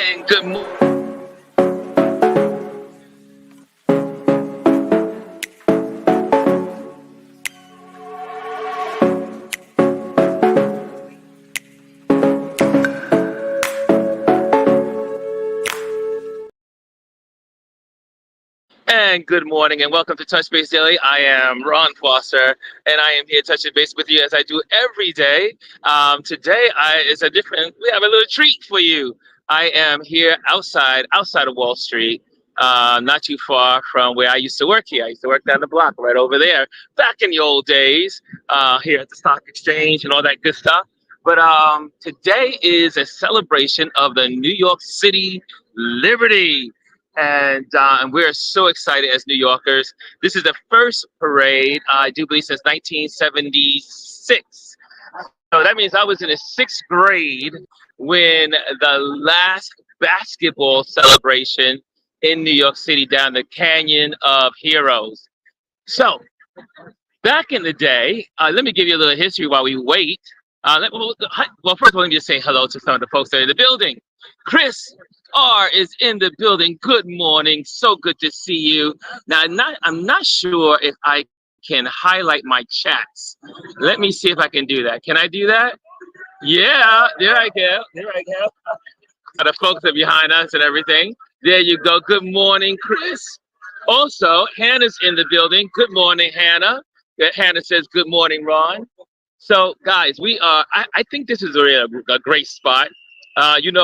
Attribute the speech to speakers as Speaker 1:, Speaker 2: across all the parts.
Speaker 1: And good morning. And good morning, and welcome to Touch Base Daily. I am Ron Foster, and I am here touching base with you as I do every day. Today is a different. We have a little treat for you. I am here outside of Wall Street, not too far from where I used to work here. I used to work down the block, right over there, back in the old days, here at the stock exchange and all that good stuff. But today is a celebration of the New York City Liberty. And we're so excited as New Yorkers. This is the first parade, I do believe, since 1976. So that means I was in the 6th grade when the last basketball celebration in New York City down the Canyon of Heroes. So back in the day, let me give you a little history while we wait. Well, first of all, let me just say hello to some of the folks that are in the building. Chris R is in the building. Good morning. So good to see you. Now, I'm not sure if I can highlight my chats. Let me see if I can do that. Can I do that? Yeah, there I go. The folks are behind us and everything. There you go. Good morning, Chris. Also, Hannah's in the building. Good morning, Hannah. Hannah says, good morning, Ron. So, guys, I think this is a great spot. When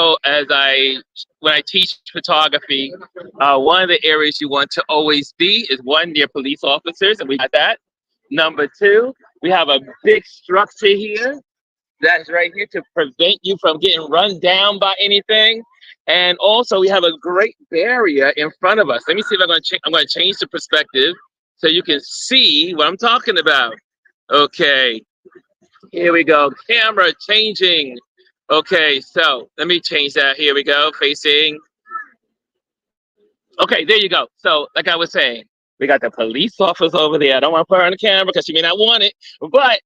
Speaker 1: I teach photography, one of the areas you want to always be is one, near police officers, and we got that. Number two, we have a big structure here that's right here to prevent you from getting run down by anything. And also, we have a great barrier in front of us. Let me see if I'm going to change the perspective so you can see what I'm talking about. Okay, here we go. Camera changing. Okay, so let me change that. Here we go, facing. Okay, there you go. So, like I was saying, we got the police officer over there. I don't want to put her on the camera because she may not want it. But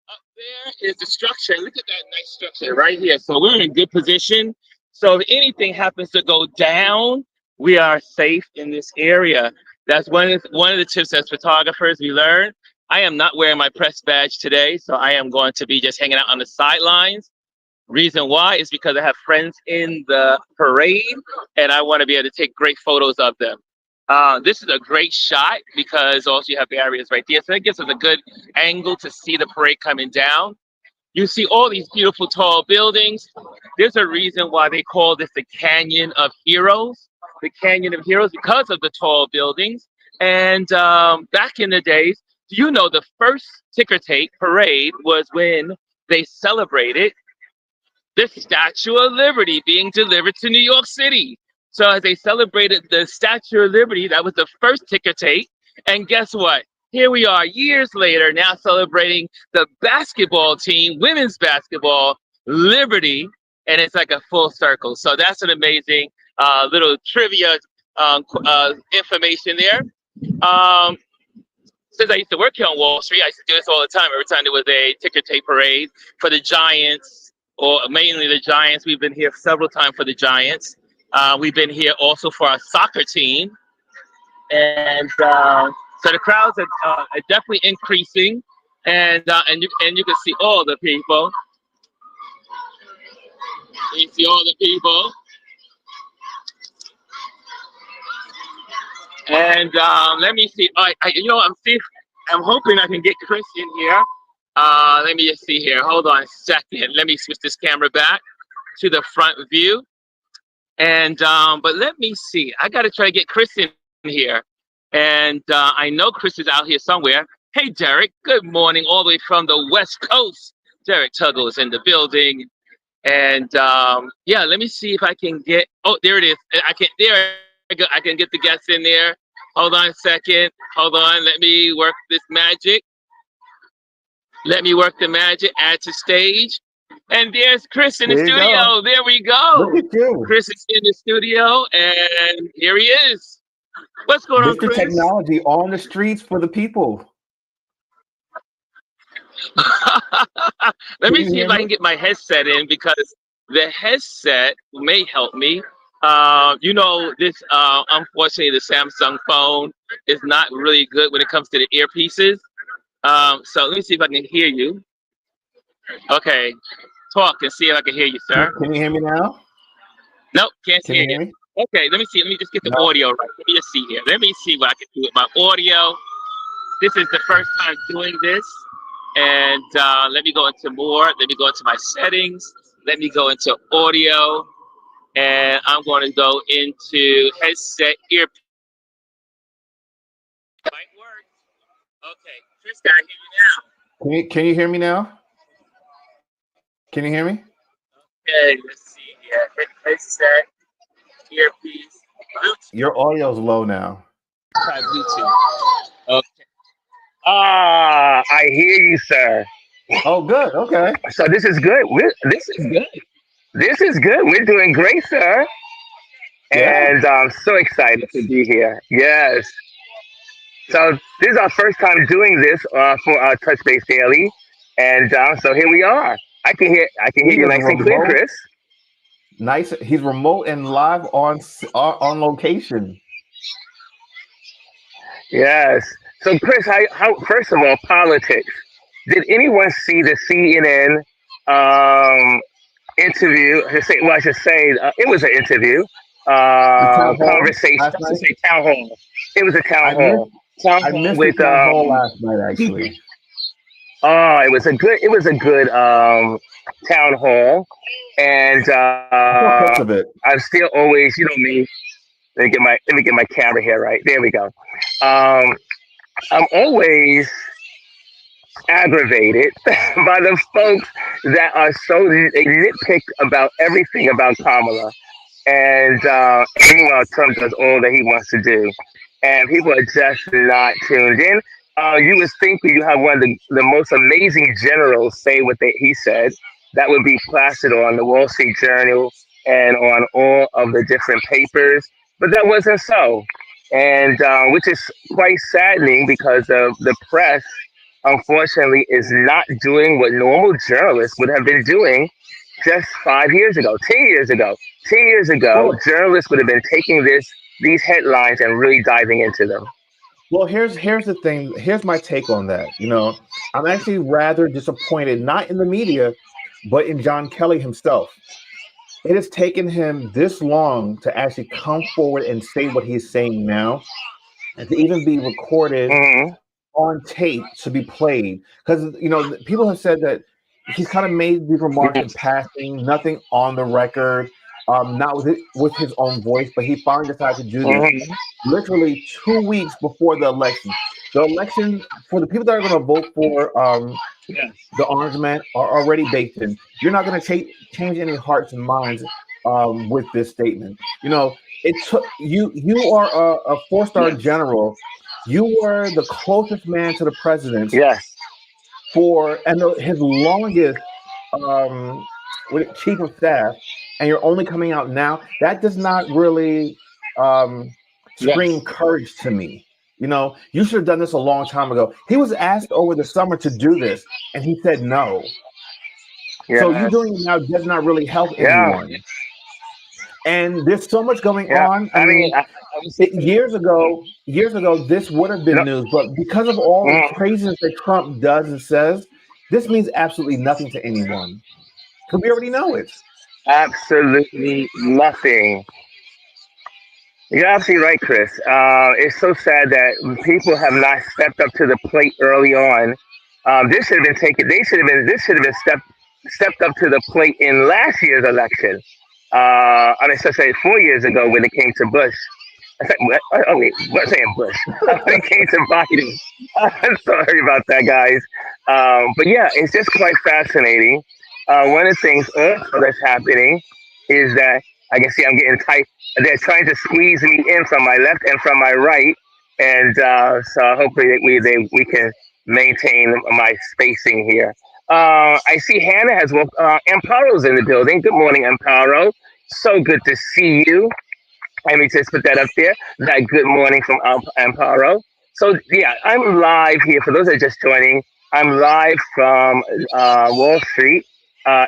Speaker 1: up there is the structure. Look at that nice structure right here. So we're in good position. So if anything happens to go down, we are safe in this area. That's one of the tips as photographers we learn. I am not wearing my press badge today, so I am going to be just hanging out on the sidelines. Reason why is because I have friends in the parade and I want to be able to take great photos of them. This is a great shot because also you have barriers right there. So that gives us a good angle to see the parade coming down. You see all these beautiful tall buildings. There's a reason why they call this the Canyon of Heroes. The Canyon of Heroes because of the tall buildings. And back in the days, the first ticker tape parade was when they celebrated the Statue of Liberty being delivered to New York City. So as they celebrated the Statue of Liberty, that was the first ticker tape. And guess what? Here we are years later now celebrating the basketball team, women's basketball, Liberty, and it's like a full circle. So that's an amazing little trivia information there. Since I used to work here on Wall Street, I used to do this all the time. Every time there was a ticker tape parade for the Giants, or mainly the Giants. We've been here several times for the Giants. We've been here also for our soccer team. And so the crowds are definitely increasing. And you can see all the people. You see all the people. And let me see. I'm hoping I can get Chris in here. Let me just see here. Hold on a second. Let me switch this camera back to the front view. And but let me see. I got to try to get Chris in here. And I know Chris is out here somewhere. Hey, Derek. Good morning, all the way from the West Coast. Derek Tuggle is in the building. And yeah, let me see if I can get. Oh, there it is. I can get the guests in there. Hold on a second. Hold on. Let me work this magic. Let me work the magic. Add to stage. And there's Chris in the studio. There we go.
Speaker 2: Look at you.
Speaker 1: Chris is in the studio, and here he is. What's going on, Chris?
Speaker 2: Technology on the streets for the people.
Speaker 1: Let me see if I can get my headset in because the headset may help me. This unfortunately the Samsung phone is not really good when it comes to the earpieces. So let me see if I can hear you. Okay, talk and see if I can hear you, sir.
Speaker 2: Can you hear me now?
Speaker 1: Nope, can't
Speaker 2: Can
Speaker 1: hear
Speaker 2: you hear
Speaker 1: you.
Speaker 2: me?
Speaker 1: Okay, let me see. Let me just get the
Speaker 2: No.
Speaker 1: audio right. Let me just see here. Let me see what I can do with my audio. This is the first time doing this. And let me go into more. Let me go into my settings. Let me go into audio. And I'm going to go into headset ear. Might work. Okay, Chris, can I hear you now?
Speaker 2: Can you hear me now? Can you hear me?
Speaker 1: Okay, let's see here. Headset, earpiece, Bluetooth.
Speaker 2: Your audio's low now.
Speaker 1: Try Bluetooth. Okay. I hear you, sir.
Speaker 2: Oh, good. Okay.
Speaker 1: So this is good. This is good. This is good. We're doing great, sir.
Speaker 2: Yeah.
Speaker 1: And I'm so excited to be here. Yes. So this is our first time doing this for our Touch Base Daily, and so here we are. I can hear
Speaker 2: He
Speaker 1: you
Speaker 2: is
Speaker 1: nice and clear,
Speaker 2: remote.
Speaker 1: Chris.
Speaker 2: Nice. He's remote and live on location.
Speaker 1: Yes. So Chris, how first of all, politics. Did anyone see the CNN interview? Well, I should say it was an interview,
Speaker 2: The town hall
Speaker 1: conversation.
Speaker 2: last
Speaker 1: I should
Speaker 2: night.
Speaker 1: say town hall. It was a town
Speaker 2: I missed
Speaker 1: hall. Town
Speaker 2: I
Speaker 1: hall
Speaker 2: missed the
Speaker 1: with
Speaker 2: town hall last night
Speaker 1: people.
Speaker 2: actually.
Speaker 1: Oh, it was a good town hall, and
Speaker 2: I saw clips of it.
Speaker 1: I'm still always, you know me. Let me get my camera here right. There we go. Um, I'm always aggravated by the folks that are they nitpick about everything about Kamala. And meanwhile, Trump does all that he wants to do, and people are just not tuned in. You would think when you have one of the most amazing generals say what he said, that would be plastered on the Wall Street Journal and on all of the different papers, but that wasn't so, and which is quite saddening because the press, unfortunately, is not doing what normal journalists would have been doing just 5 years ago, 10 years ago. 10 years ago,
Speaker 2: Well,
Speaker 1: journalists would have been taking these headlines and really diving into them.
Speaker 2: well, here's the thing. Here's my take on that. I'm actually rather disappointed, not in the media, but in John Kelly himself. It has taken him this long to actually come forward and say what he's saying now, and to even be recorded
Speaker 1: Hmm.
Speaker 2: on tape to be played. Because people have said that he's kind of made these remarks in passing, nothing on the record, not with his own voice, but he finally decided to do this
Speaker 1: Hmm.
Speaker 2: literally 2 weeks before the election. The election for the people that are going to vote for
Speaker 1: Yeah.
Speaker 2: the Orange Man are already baked in. You're not going to change any hearts and minds with this statement. It took you. You are a four-star
Speaker 1: Yes.
Speaker 2: general. You were the closest man to the president
Speaker 1: Yes.
Speaker 2: his longest chief of staff, and you're only coming out now. That does not really um, scream
Speaker 1: Yes.
Speaker 2: courage to me. You should have done this a long time ago. He was asked over the summer to do this, and he said no. So you
Speaker 1: Yes.
Speaker 2: doing it now does not really help
Speaker 1: Yeah.
Speaker 2: anyone. And there's so much going
Speaker 1: Yeah.
Speaker 2: on. I
Speaker 1: I mean,
Speaker 2: mean,
Speaker 1: I was thinking.
Speaker 2: years ago, this would have been
Speaker 1: No.
Speaker 2: news, but because of all the
Speaker 1: Mhm.
Speaker 2: craziness that Trump does and says, this means absolutely nothing to anyone because we already know it.
Speaker 1: Absolutely nothing. You're absolutely right, Chris. It's so sad that people have not stepped up to the plate early on. This should have been taken. They should have been. This should have been stepped up to the plate in last year's election. I mean, so say 4 years ago when it came to Bush. I said, what? Oh wait, what saying Bush? When it came to Biden. I'm sorry about that, guys. But yeah, it's just quite fascinating. One of the things also that's happening is that I can see I'm getting tight. They're trying to squeeze me in from my left and from my right, and so hopefully we can maintain my spacing here. I see Hannah has woke. Amparo's in the building. Good morning, Amparo. So good to see you. Let me just put that up there. That good morning from Amparo. So yeah, I'm live here. For those that are just joining, I'm live from Wall Street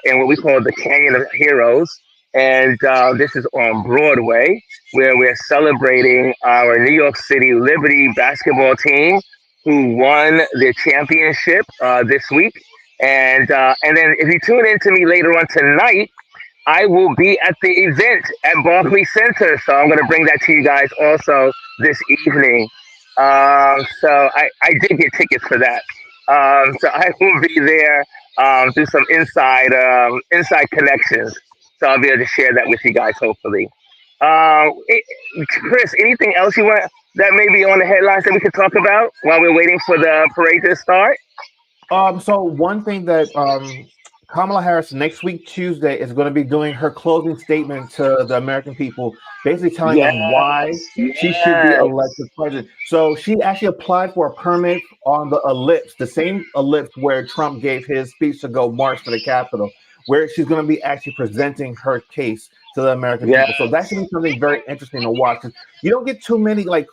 Speaker 1: in what we call the Canyon of Heroes. and this is on Broadway, where we're celebrating our New York City Liberty basketball team who won the championship this week. And then if you tune in to me later on tonight, I will be at the event at Barclays Center, so I'm going to bring that to you guys also this evening. So I did get tickets for that. So I will be there through some inside connections. So I'll be able to share that with you guys, hopefully. Chris, anything else you want that may be on the headlines that we could talk about while we're waiting for the parade to start?
Speaker 2: So one thing that Kamala Harris next week Tuesday is going to be doing her closing statement to the American people, basically telling
Speaker 1: Yes,
Speaker 2: them why she should be
Speaker 1: yes,
Speaker 2: elected president. So she actually applied for a permit on the ellipse, the same ellipse where Trump gave his speech to go march to the Capitol, where she's going to be actually presenting her case to the American
Speaker 1: yes,
Speaker 2: people. So that should be something very interesting to watch. You don't get too many like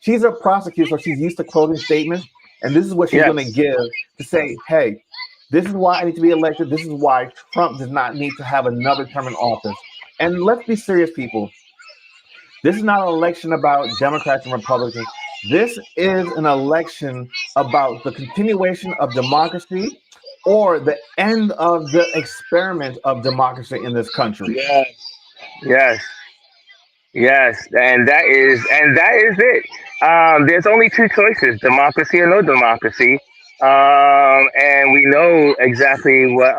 Speaker 2: she's a prosecutor, so she's used to closing statements, and this is what she's going to
Speaker 1: yes,
Speaker 2: give to say, hey, this is why I need to be elected. This is why Trump does not need to have another term in office. And let's be serious, people. This is not an election about Democrats and Republicans. This is an election about the continuation of democracy or the end of the experiment of democracy in this country.
Speaker 1: yes, yes. Yes, and that is it. There's only two choices: democracy or no democracy. And we know exactly what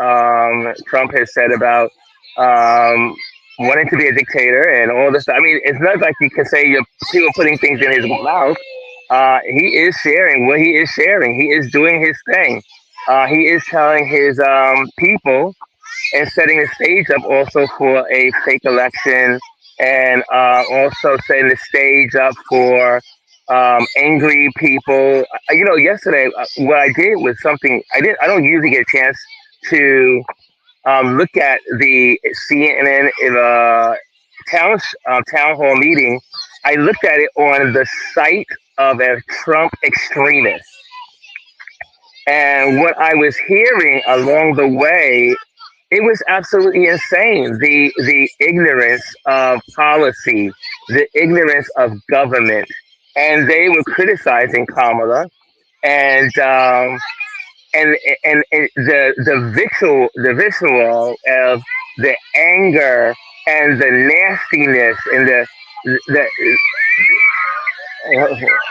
Speaker 1: Trump has said about um, wanting to be a dictator and all this. I mean, it's not like you can say you're people putting things in his mouth. He is sharing what he is sharing. He is doing his thing. He is telling his people and setting the stage up also for a fake election, and also setting the stage up for angry people. Yesterday what I did was something I did. I don't usually get a chance to look at the CNN town hall meeting. I looked at it on the site of a Trump extremist. And what I was hearing along the way, it was absolutely insane. The ignorance of policy, the ignorance of government, and they were criticizing Kamala, and um, and the visual of the anger and the nastiness and the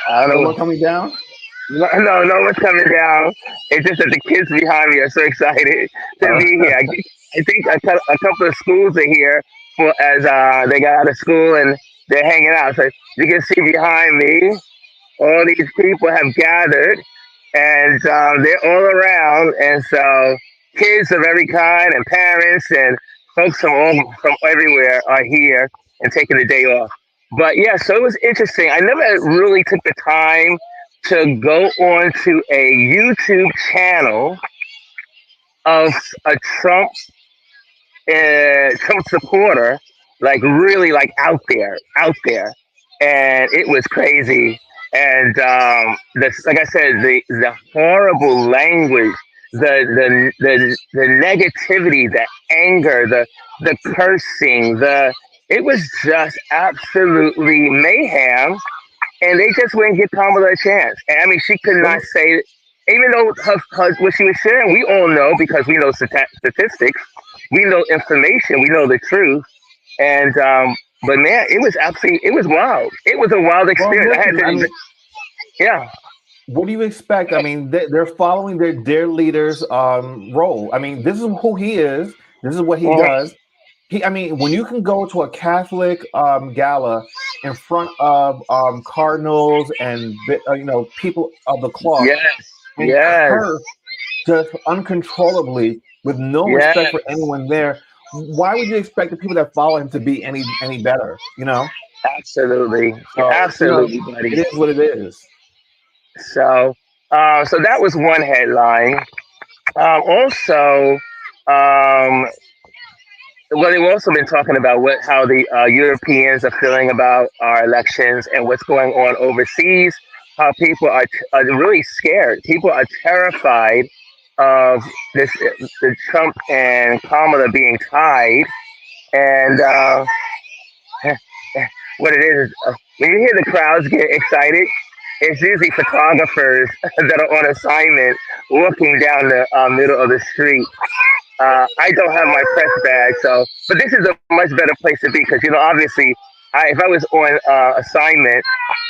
Speaker 1: I don't know.
Speaker 2: Someone coming down?
Speaker 1: No, no one's coming down. It's just that the kids behind me are so excited to
Speaker 2: Uh,
Speaker 1: be here. I think a couple of schools are here for as they got out of school and they're hanging out. So you can see behind me, all these people have gathered, and they're all around. And so kids of every kind and parents and folks from everywhere are here and taking the day off. But yeah, so it was interesting. I never really took the time to go on to a YouTube channel of a Trump supporter, like really like out there, and it was crazy. And like I said, the horrible language, the negativity, the anger, the cursing, the it was just absolutely mayhem, and they just wouldn't give Kamala a chance. And I mean, she could not
Speaker 2: well,
Speaker 1: say, even though what she was sharing, we all know because we know statistics, we know information, we know the truth. And but man, it was wild. It was a wild
Speaker 2: well,
Speaker 1: experience. I had
Speaker 2: listen, I
Speaker 1: to,
Speaker 2: mean,
Speaker 1: yeah,
Speaker 2: what do you expect? I mean, they're following their leader's role. I mean, this is who he is. This is what he
Speaker 1: mhm,
Speaker 2: does. I mean, when you can go to a Catholic gala in front of cardinals and people of the cloth
Speaker 1: yes,
Speaker 2: and
Speaker 1: yes,
Speaker 2: curse just uncontrollably with no respect
Speaker 1: yes,
Speaker 2: for anyone there, why would you expect the people that follow him to be any better?
Speaker 1: absolutely,
Speaker 2: So
Speaker 1: absolutely, buddy.
Speaker 2: it is what it is.
Speaker 1: So, so that was one headline. Also, um, well, they've also been talking about how the Europeans are feeling about our elections and what's going on overseas. How people are really scared. People are terrified of the Trump and Kamala being tied,
Speaker 3: And what it is when you hear the crowds get excited, it's usually photographers that are on assignment walking down the middle of the street. I don't have my press badge, so but this is a much better place to be because obviously, if I was on assignment,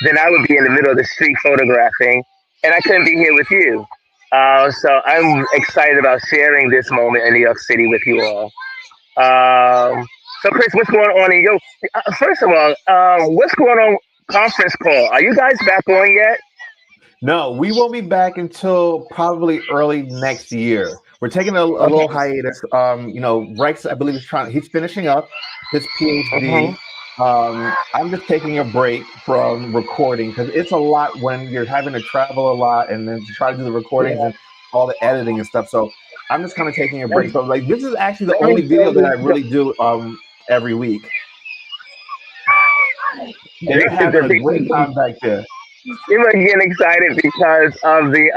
Speaker 3: then I would be in the middle of the street photographing, and I couldn't be here with you. So I'm excited about sharing this moment in New York City with you all. Um, so, Chris, what's going on in your? First of all, what's going on? Conference call. Are you guys back on yet?
Speaker 2: No, we won't be back until probably early next year. We're taking a little
Speaker 3: Okay.
Speaker 2: hiatus. Rex, I believe, he's finishing up his
Speaker 3: Hmm.
Speaker 2: PhD. I'm just taking a break from recording because it's a lot when you're having to travel a lot and then to try to do the recordings
Speaker 3: Yeah.
Speaker 2: and all the editing and stuff. So I'm just kind of taking a break.
Speaker 3: Let,
Speaker 2: So like this is actually the
Speaker 3: let
Speaker 2: only
Speaker 3: me
Speaker 2: video
Speaker 3: tell
Speaker 2: that I
Speaker 3: you,
Speaker 2: really do every week. They're
Speaker 3: this is
Speaker 2: having
Speaker 3: the
Speaker 2: a great
Speaker 3: thing.
Speaker 2: time back there.
Speaker 3: You must getting excited because of the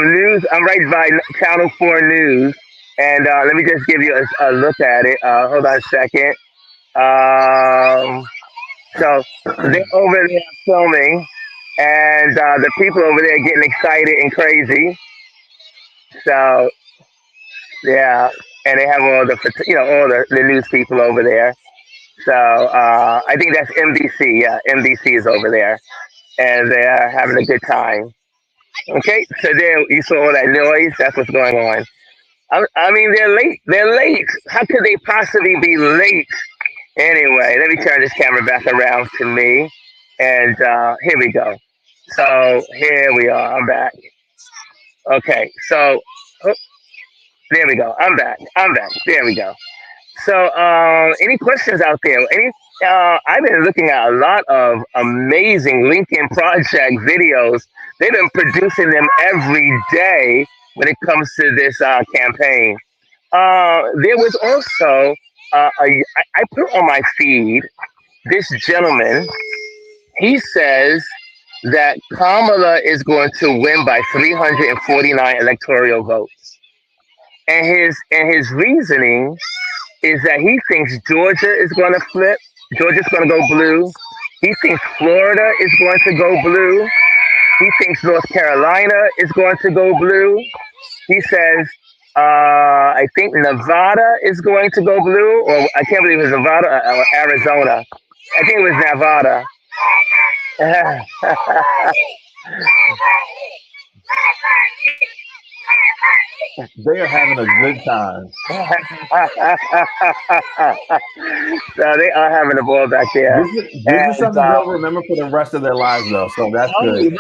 Speaker 3: news. I'm right by Channel 4 News, and let me just give you a look at it. Hold on a second. Um, so they're over there filming, and the people over there getting excited and crazy. So yeah, and they have all all the news people over there. So I think that's NBC. Yeah, NBC is over there, and they're having a good time. Okay, so there you saw all that noise. That's what's going on. I mean, they're late. They're late. How could they possibly be late? Anyway, let me turn this camera back around to me, and here we go. So here we are. I'm back. Okay, so oh, there we go. I'm back. I'm back. There we go. So, any questions out there? I've been looking at a lot of amazing Lincoln Project videos. They've been producing them every day when it comes to this campaign. There was also I put on my feed this gentleman. He says that Kamala is going to win by 349 electoral votes, and his reasoning is that he thinks Georgia is going to flip. Georgia's going to go blue. He thinks Florida is going to go blue. He thinks North Carolina is going to go blue. He says, I think Nevada is going to go blue, or I can't believe it's Nevada or Arizona. I think it was Nevada.
Speaker 2: They are having a good time.
Speaker 3: So they are having a ball back there.
Speaker 2: This is
Speaker 3: And
Speaker 2: something they'll remember for the rest of their lives, though. So that's good.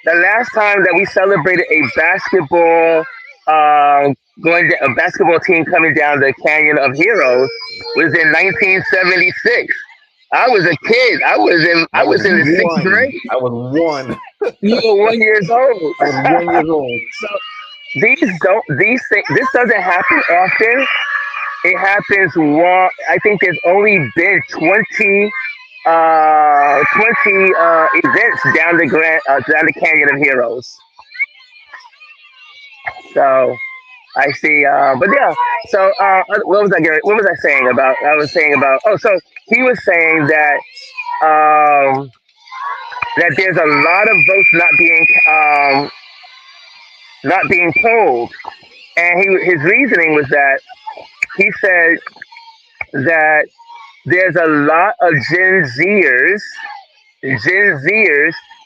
Speaker 3: the last time that we celebrated a basketball, a basketball team coming down the Canyon of Heroes was in 1976. I was a kid. I
Speaker 2: I
Speaker 3: was
Speaker 2: was
Speaker 3: in the sixth
Speaker 2: one.
Speaker 3: grade.
Speaker 2: I was one.
Speaker 3: You were 1 years old.
Speaker 2: I was 1 year old.
Speaker 3: So these things. This doesn't happen often. It happens one. I think there's only been 20 events down the Canyon of Heroes. So I see. But yeah. So what was I saying about? I was saying about. Oh, so he was saying that there's a lot of votes not being told, and his reasoning was that he said that there's a lot of Gen Zers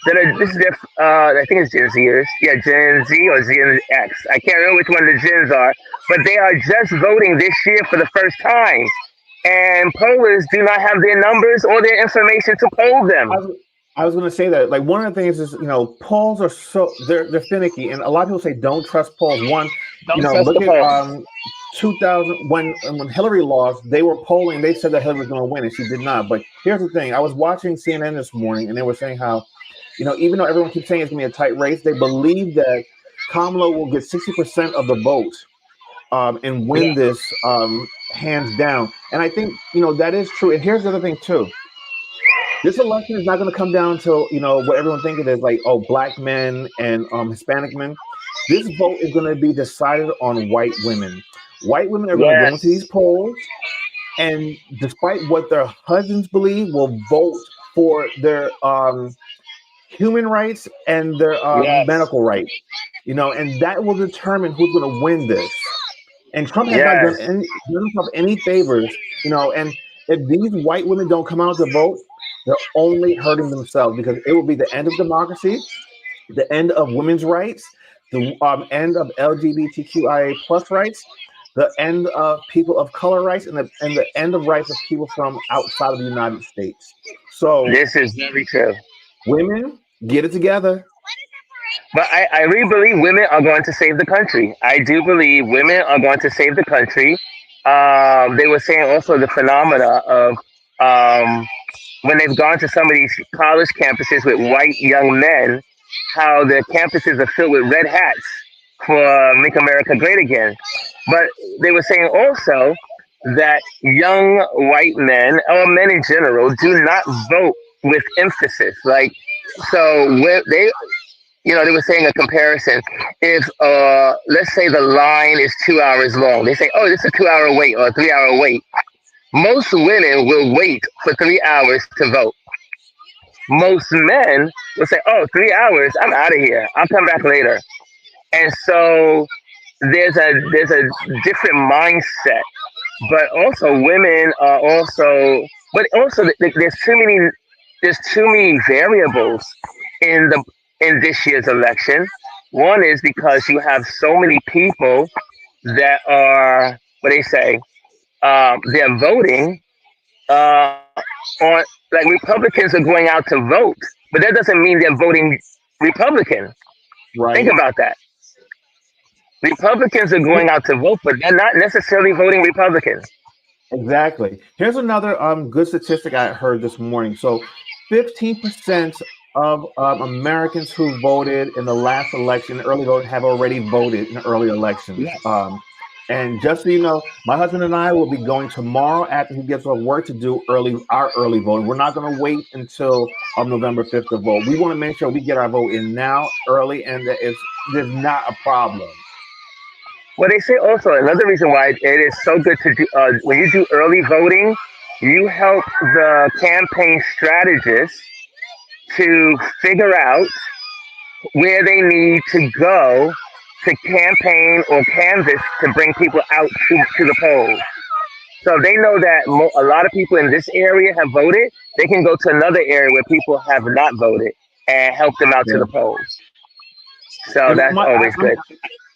Speaker 3: that are this is their I think it's Gen Zers, yeah, Gen Z or Gen X. I can't remember which one the Gens are, but they are just voting this year for the first time, and pollers do not have their numbers or their information to poll
Speaker 2: I
Speaker 3: them.
Speaker 2: was, I was going to say that. Like one of the things is, polls are they're finicky, and a lot of people say don't trust polls. One,
Speaker 3: Don't trust
Speaker 2: look
Speaker 3: the
Speaker 2: at
Speaker 3: poll.
Speaker 2: 2000 when Hillary lost, they were polling. They said that Hillary was going to win, and she did not. But here's the thing: I was watching CNN this morning, and they were saying how, even though everyone keeps saying it's going to be a tight race, they believe that Kamala will get 60% of the vote and
Speaker 3: Yeah.
Speaker 2: win this hands down. And I think that is true. And here's the other thing too: this election is not going to come down to what everyone thinks it is, like, oh, black men and Hispanic men. This vote is going to be decided on white women. White women are going to go into these
Speaker 3: Yes.
Speaker 2: polls, and despite what their husbands believe, will vote for their human rights and their
Speaker 3: Yes.
Speaker 2: medical rights. And that will determine who's going to win this. And Trump has not
Speaker 3: Yes.
Speaker 2: done himself any favors. And if these white women don't come out to vote, they're only hurting themselves, because it will be the end of democracy, the end of women's rights, the end of LGBTQIA plus rights, the end of people of color rights, and the end of rights of people from outside of the United States. So,
Speaker 3: This is very true.
Speaker 2: women, get it together.
Speaker 3: But I really believe women are going to save the country. I do believe women are going to save the country. They were saying also the phenomena of um, when they've gone to some of these college campuses with white young men, how the campuses are filled with red hats for Make America Great Again. But they were saying also that young white men, or men in general, do not vote with emphasis. Like, so when they were saying a comparison. If let's say the line is 2 hours long, they say, "Oh, this is a 2 hour wait or a 3 hour wait." Most women will wait for 3 hours to vote. Most men will say, "Oh, 3 hours, I'm out of here. I'll come back later." And so there's a different mindset. But also women are also, but also there's too many variables in the in this year's election. One is because you have so many people that are what they say, they're voting on, like, Republicans are going out to vote, but that doesn't mean they're voting Republican. Think
Speaker 2: Right.
Speaker 3: about that. Republicans are going out to vote, but they're not necessarily voting Republican.
Speaker 2: Exactly. Here's another good statistic I heard this morning. So, 15% of Americans who voted in the last election, early vote, have already voted in early elections.
Speaker 3: Yes.
Speaker 2: And just so you know, my husband and I will be going tomorrow after he gets off work to do our early voting. We're not going to wait until November 5th to vote. We want to make sure we get our vote in now, early, and that there's not a problem.
Speaker 3: Well, they say also another reason why it is so good to do when you do early voting, you help the campaign strategists to figure out where they need to go to campaign or canvas to bring people out to the polls. So if they know that a lot of people in this area have voted, they can go to another area where people have not voted and help them out to
Speaker 2: Yeah.
Speaker 3: the polls. So
Speaker 2: And
Speaker 3: that's always good.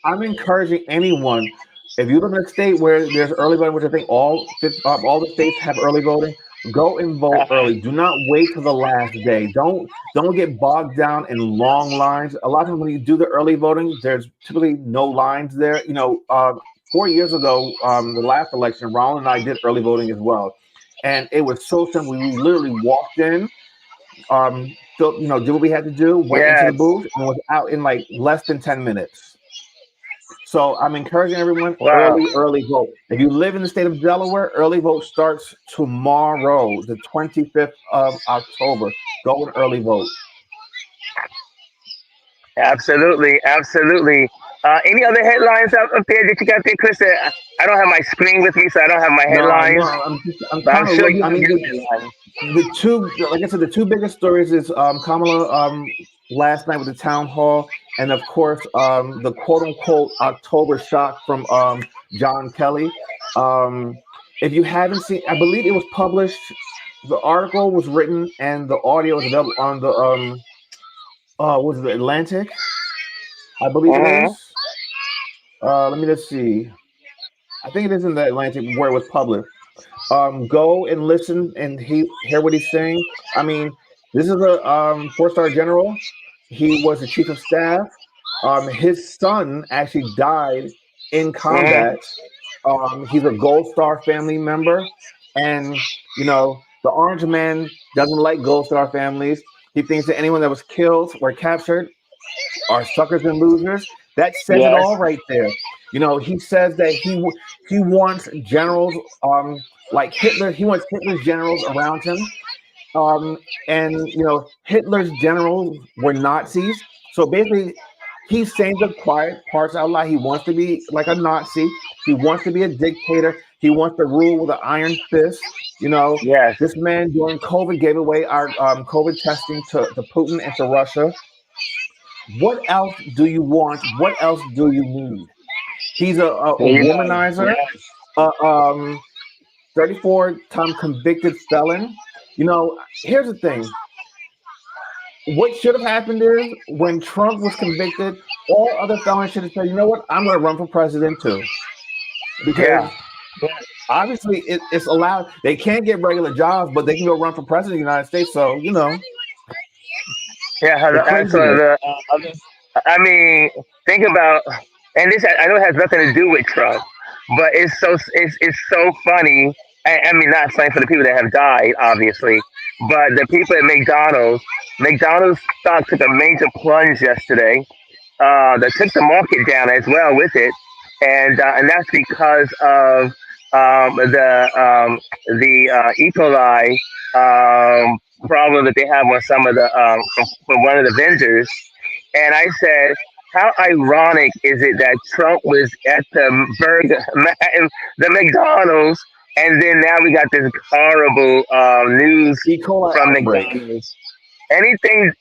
Speaker 2: I'm encouraging anyone, if you live in a state where there's early voting, which I think all the states have early voting, go and vote
Speaker 3: Uh-huh.
Speaker 2: early. Do not wait till the last day. Don't get bogged down in long lines. A lot of times when you do the early voting, there's typically no lines there. 4 years ago, the last election, Ronald and I did early voting as well, and it was so simple. We literally walked in, did what we had to do, went into the
Speaker 3: Yes.
Speaker 2: booth, and was out in like less than 10 minutes. So I'm encouraging everyone,
Speaker 3: Wow.
Speaker 2: early vote. If you live in the state of Delaware, early vote starts tomorrow, the 25th of October. Go and early vote.
Speaker 3: Absolutely. Absolutely. Any other headlines up there that you got there, Chris? I don't have my screen with me, so I don't have my
Speaker 2: No, no,
Speaker 3: headlines,
Speaker 2: I'm
Speaker 3: but I'm
Speaker 2: trying to
Speaker 3: sure
Speaker 2: look.
Speaker 3: you
Speaker 2: I
Speaker 3: have
Speaker 2: mean,
Speaker 3: your headlines.
Speaker 2: the two, like I said, the two biggest stories is Kamala last night with the town hall, and of course the quote unquote October shock from John Kelly. Um, if you haven't seen, I believe it was published. The article was written and the audio is available on the was it the Atlantic? I believe it
Speaker 3: Hmm.
Speaker 2: is. Let me just see. I think it is in the Atlantic where it was published. Go and listen and hear what he's saying. I mean, this is a four-star general. He was the chief of staff. His son actually died in
Speaker 3: Hmm.
Speaker 2: combat. He's a Gold Star family member, and the Orange Man doesn't like Gold Star families. He thinks that anyone that was killed or captured are suckers and losers. That says it
Speaker 3: Yes.
Speaker 2: all right there. He says that he wants generals like Hitler. He wants Hitler's generals around him. And Hitler's generals were Nazis. So basically, He's saying the quiet parts out loud. He wants to be like a Nazi. He wants to be a dictator. He wants to rule with an iron fist.
Speaker 3: Yes.
Speaker 2: This man during COVID gave away our COVID testing to Putin and to Russia. What else do you want? What else do you need? He's a
Speaker 3: There you go.
Speaker 2: womanizer,
Speaker 3: Yes.
Speaker 2: a 34-time convicted felon. Here's the thing. What should have happened is when Trump was convicted, all other felons should have said, you know what, I'm going to run for president too.
Speaker 3: Yeah.
Speaker 2: Because obviously it's allowed. They can't get regular jobs, but they can go run for president of the United States. So,
Speaker 3: Yeah.
Speaker 2: the
Speaker 3: So
Speaker 2: craziness.
Speaker 3: I mean, think about, and this I know it has nothing to do with Trump, but it's so funny. I mean, not funny for the people that have died, obviously, but the people at McDonald's stock took a major plunge yesterday. That took the market down as well with it, and that's because of the E. coli problem that they have on some of the from one of the vendors. And I said, how ironic is it that Trump was at the the McDonald's, and then now we got this horrible news
Speaker 2: E. coli
Speaker 3: from
Speaker 2: outbreak.
Speaker 3: McDonald's. Anything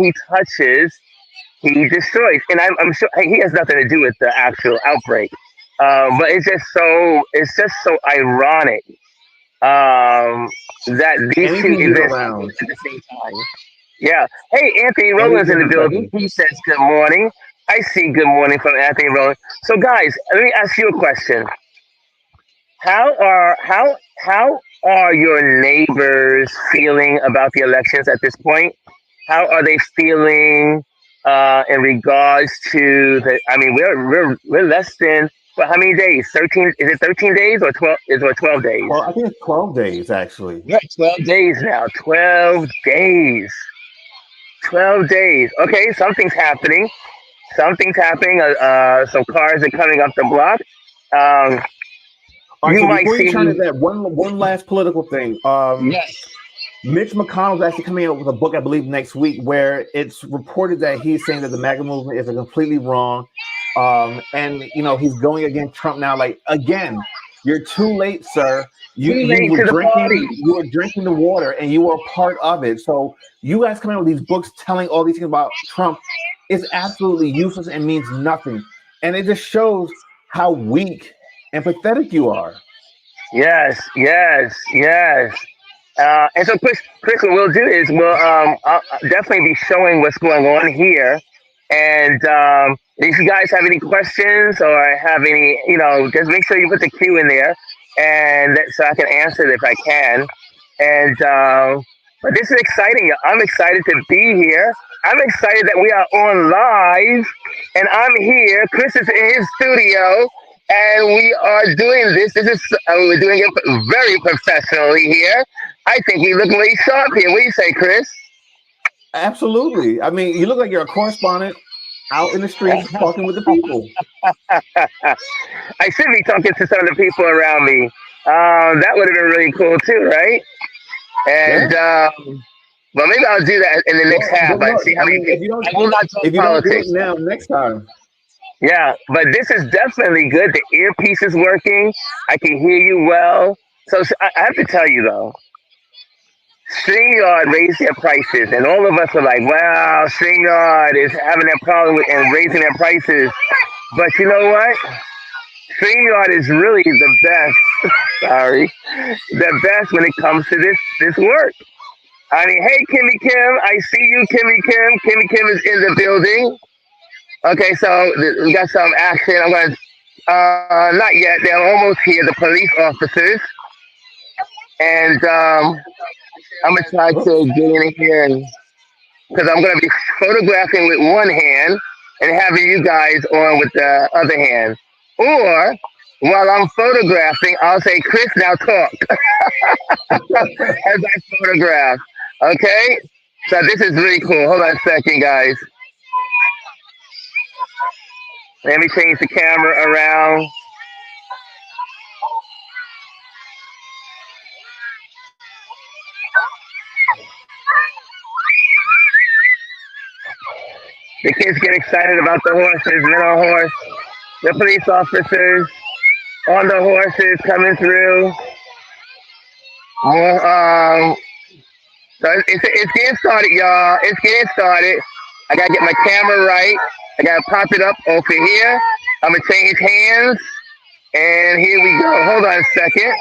Speaker 3: he touches, he destroys. And I'm sure he has nothing to do with the actual outbreak, but it's just so ironic that these two
Speaker 2: Anything he's
Speaker 3: events
Speaker 2: around,
Speaker 3: happen at the same time. Yeah. Hey, Anthony Rowland's in
Speaker 2: anything
Speaker 3: the
Speaker 2: he
Speaker 3: building.
Speaker 2: touches.
Speaker 3: He says good morning. I see good morning from Anthony Rowland. So, guys, let me ask you a question. How are your neighbors feeling about the elections at this point? How are they feeling in regards to the? I mean, we're less than, well, how many days? 13? Is it 13 days or 12? Is it 12 days?
Speaker 2: Well, I think it's 12 days, actually.
Speaker 3: We're at 12 days now. 12 days. 12 days. Okay, something's happening. Something's happening. Some cars are coming up the block. Um,
Speaker 2: All right,
Speaker 3: you
Speaker 2: so
Speaker 3: might
Speaker 2: before you
Speaker 3: see
Speaker 2: turn to
Speaker 3: me.
Speaker 2: that, one last political thing.
Speaker 3: Yes.
Speaker 2: Mitch McConnell's actually coming out with a book, I believe, next week, where it's reported that he's saying that the MAGA movement is completely wrong. And he's going against Trump now. Like, again, you're too late, sir. You
Speaker 3: Too
Speaker 2: you
Speaker 3: late
Speaker 2: were
Speaker 3: to the
Speaker 2: drinking,
Speaker 3: party.
Speaker 2: you were drinking the water, and you were a part of it. So you guys coming out with these books telling all these things about Trump is absolutely useless and means nothing. And it just shows how weak and pathetic you are.
Speaker 3: Yes, yes, yes. And so, Chris, what we'll do is I'll definitely be showing what's going on here. And if you guys have any questions or have any, just make sure you put the Q in there, and so I can answer it if I can. And but this is exciting. I'm excited to be here. I'm excited that we are on live, and I'm here. Chris is in his studio, and we are doing this. We're doing it very professionally here. I think we look really sharp here. What do you say, Chris?
Speaker 2: Absolutely. I mean, you look like you're a correspondent out in the streets talking with the people.
Speaker 3: I should be talking to some of the people around me. That would have been really cool too, right? And
Speaker 2: Yeah.
Speaker 3: well, maybe I'll do that in the next
Speaker 2: Well,
Speaker 3: half.
Speaker 2: good
Speaker 3: I
Speaker 2: luck.
Speaker 3: see how
Speaker 2: I
Speaker 3: many
Speaker 2: mean,
Speaker 3: people. I will not talk
Speaker 2: if you don't do it
Speaker 3: politics.
Speaker 2: now, next time.
Speaker 3: Yeah, but this is definitely good. The earpiece is working. I can hear you well. So I have to tell you though, StreamYard raised their prices, and all of us are like, "Wow, StreamYard is having that problem with and raising their prices." But you know what? StreamYard is really the best. Sorry, the best when it comes to this work. I mean, hey, Kimmy Kim, I see you, Kimmy Kim. Kimmy Kim is in the building. Okay, so we got some action. I'm going to, not yet. They're almost here, the police officers. And I'm going to try
Speaker 2: Oops.
Speaker 3: to get in here, and because I'm going to be photographing with one hand and having you guys on with the other hand. Or while I'm photographing, I'll say, Chris, now talk as I photograph. Okay? So this is really cool. Hold on a second, guys. Let me change the camera around. The kids get excited about the horses, men on horse. The police officers on the horses coming through. More, so it's getting started, y'all. It's getting started. I gotta get my camera right. I gotta pop it up over here. I'm gonna change hands, and here we go. Hold on a second.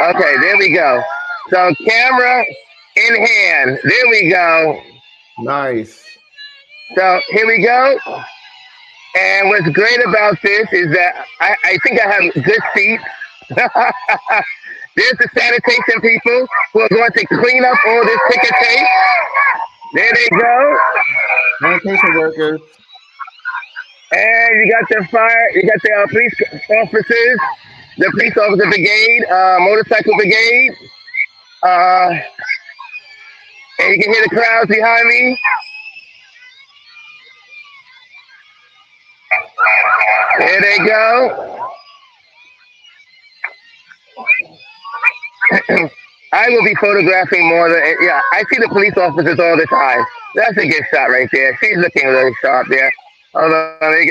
Speaker 3: Okay, there we go. So camera in hand. There we go.
Speaker 2: Nice.
Speaker 3: So here we go. And what's great about this is that I think I have good seats. There's the sanitation people who are going to clean up all this ticket tape. There they go.
Speaker 2: Sanitation workers.
Speaker 3: And you got the fire, you got the police officers, the police officer brigade, motorcycle brigade. And you can hear the crowds behind me. There they go. I will be photographing more than, yeah, I see the police officers all the time. That's a good shot right there. She's looking really sharp there. Hold on, let me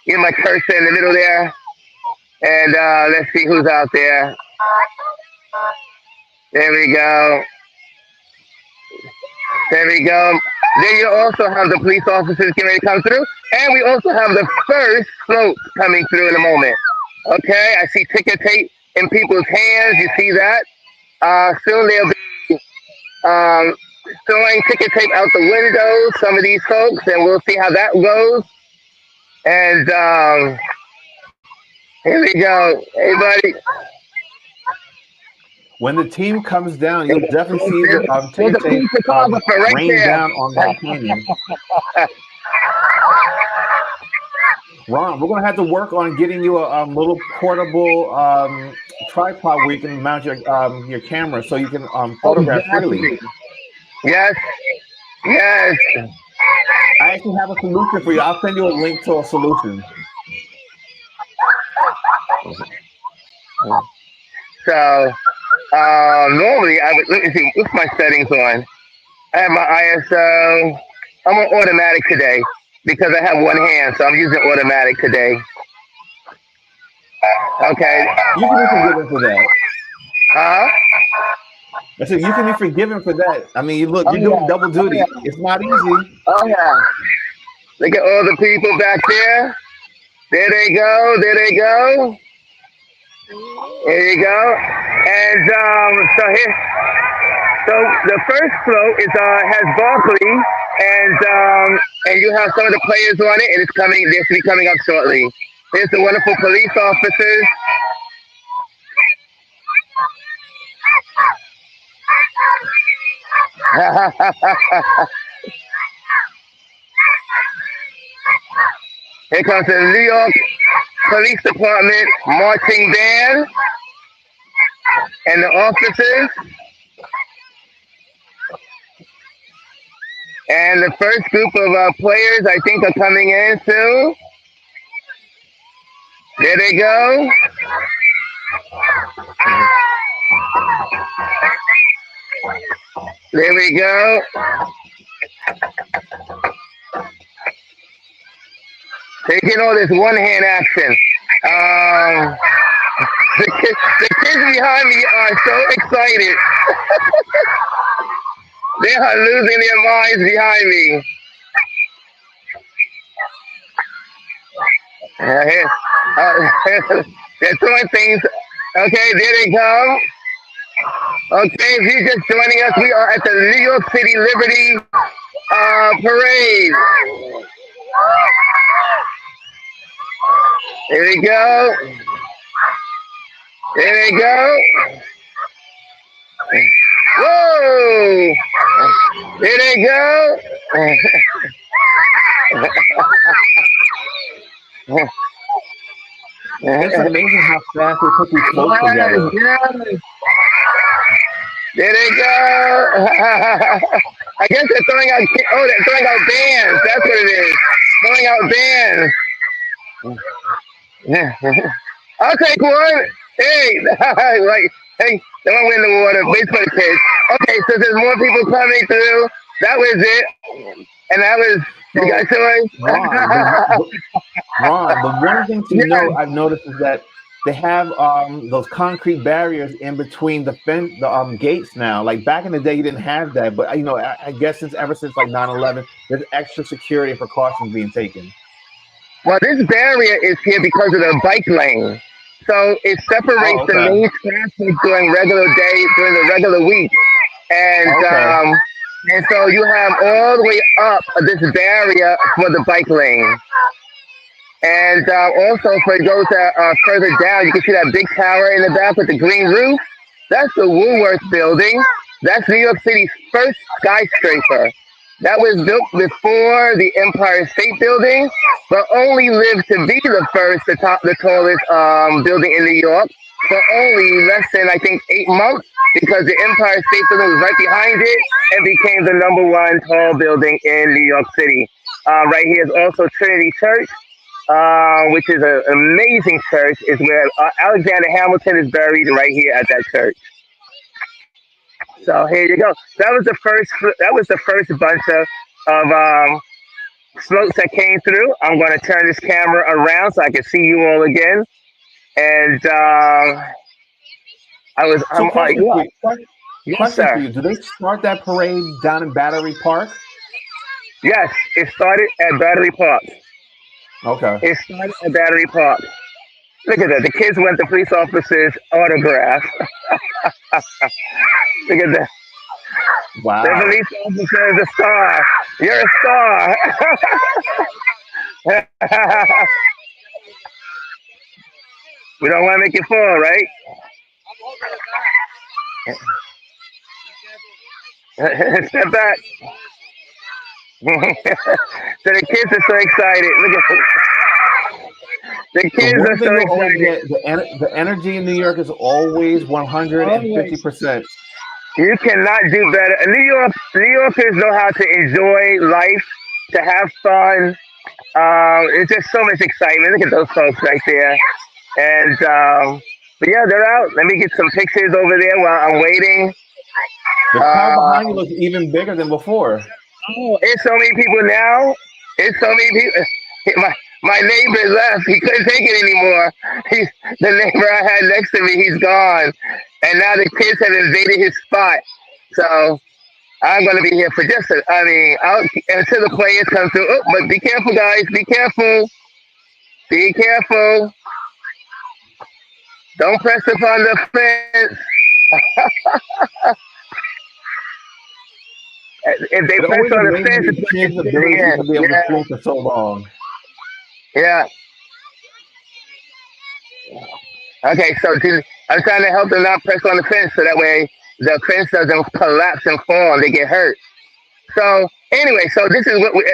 Speaker 3: get my cursor in the middle there. And let's see who's out there. There we go. There we go. Then you also have the police officers getting ready to come through. And we also have the first float coming through in a moment. Okay, I see ticket tape in people's hands. You see that? Soon they'll be throwing ticket tape out the windows, some of these folks, and we'll see how that goes. And here we go. Hey, buddy.
Speaker 2: When the team comes down, you'll definitely see the ticket tape
Speaker 3: right
Speaker 2: rain
Speaker 3: there.
Speaker 2: down on that canyon. Ron, we're going to have to work on getting you a little portable tripod where you can mount your camera so you can photograph freely.
Speaker 3: Yes. Yes.
Speaker 2: I actually have a solution for you. I'll send you a link to a solution.
Speaker 3: So, normally I would, let me see, what's my settings on? I have my ISO. I'm on automatic today because I have one hand, so I'm using automatic today. Okay.
Speaker 2: You can be forgiven for that.
Speaker 3: Huh?
Speaker 2: I said you can be forgiven for that. I mean, look, you're doing double duty. It's not easy.
Speaker 3: Oh yeah. Look at all the people back there. There they go. There they go. There you go. And so the first float is has Barkley, and you have some of the players on it, and it's coming. This will be coming up shortly. Here's the wonderful police officers. Here comes the New York Police Department marching band and the officers. And the first group of players, I think, are coming in soon. There they go. There we go. Taking all this one-hand action. The kids behind me are so excited. They are losing their minds behind me. They're throwing things. Okay, there they come. Okay, if you're just joining us, we are at the New York City Liberty Parade. There we go. There they go. Whoa! There they go.
Speaker 2: It's amazing how fast we put these floats together.
Speaker 3: Yes. There they go. I guess they're throwing out. Oh, they're throwing out bands. That's what it is. Throwing out bands. I'll take one. Hey, like, hey, don't win the water. Wait for the kids. Okay, so there's more people coming through. That was it. And that was, you got
Speaker 2: So, Ron,
Speaker 3: yours?
Speaker 2: Ron, the one thing to
Speaker 3: Yeah.
Speaker 2: note I've noticed is that they have those concrete barriers in between the gates now. Like back in the day, you didn't have that, but I guess ever since like 9/11, there's extra security and precautions being taken.
Speaker 3: Well, this barrier is here because of the bike lane. So it separates
Speaker 2: Oh,
Speaker 3: the
Speaker 2: okay,
Speaker 3: main traffic during regular days, during the regular week. And
Speaker 2: okay.
Speaker 3: um, and so you have all the way up this barrier for the bike lane. And also for those that are further down, you can see that big tower in the back with the green roof. That's the Woolworth building. That's New York City's first skyscraper. That was built before the Empire State Building, but only lived to be the tallest building in New York for only less than I think 8 months because the Empire State Building was right behind it and became the number one tall building in New York City. Right here is also Trinity Church, which is an amazing church. Is where Alexander Hamilton is buried right here at that church. So here you go. That was the first. That was the first bunch of floats that came through. I'm going to turn this camera around so I can see you all again. And
Speaker 2: So,
Speaker 3: I'm
Speaker 2: question
Speaker 3: you
Speaker 2: for
Speaker 3: are,
Speaker 2: you.
Speaker 3: yes,
Speaker 2: Question for
Speaker 3: sir.
Speaker 2: you. Do they start that parade down in Battery Park?
Speaker 3: Yes, it started at Battery Park.
Speaker 2: Okay.
Speaker 3: It started at Battery Park. Look at that. The kids want the police officers' autograph. Look at that. The
Speaker 2: Wow.
Speaker 3: police officer is a star. You're a star. We don't want to make you fall, right? Step back. So the kids are so excited. Look at the
Speaker 2: The
Speaker 3: kids
Speaker 2: one
Speaker 3: are
Speaker 2: thing
Speaker 3: so
Speaker 2: you'll always
Speaker 3: excited.
Speaker 2: get, the energy in New York is always
Speaker 3: Always.
Speaker 2: 150%.
Speaker 3: You cannot do better. New Yorkers know how to enjoy life, to have fun. It's just so much excitement. Look at those folks right there. And but yeah, they're out. Let me get some pictures over there while I'm waiting.
Speaker 2: The crowd
Speaker 3: Uh,
Speaker 2: behind you looks even bigger than before.
Speaker 3: oh, it's so many people now. It's so many people. My neighbor left. He couldn't take it anymore. He, the neighbor I had next to me, he's gone, and now the kids have invaded his spot. So I'm gonna be here for just until the players come through. Oh, but be careful, guys. Be careful. Be careful. Don't press upon the fence. If they
Speaker 2: It
Speaker 3: press
Speaker 2: always
Speaker 3: on the
Speaker 2: amazes
Speaker 3: fence,
Speaker 2: me
Speaker 3: it's going to
Speaker 2: kids'
Speaker 3: get through the
Speaker 2: ability to
Speaker 3: end.
Speaker 2: be able to
Speaker 3: Yeah,
Speaker 2: swing for so long.
Speaker 3: yeah. Okay, I'm trying to help them not press on the fence so that way the fence doesn't collapse and fall and they get hurt. So anyway, so this is what we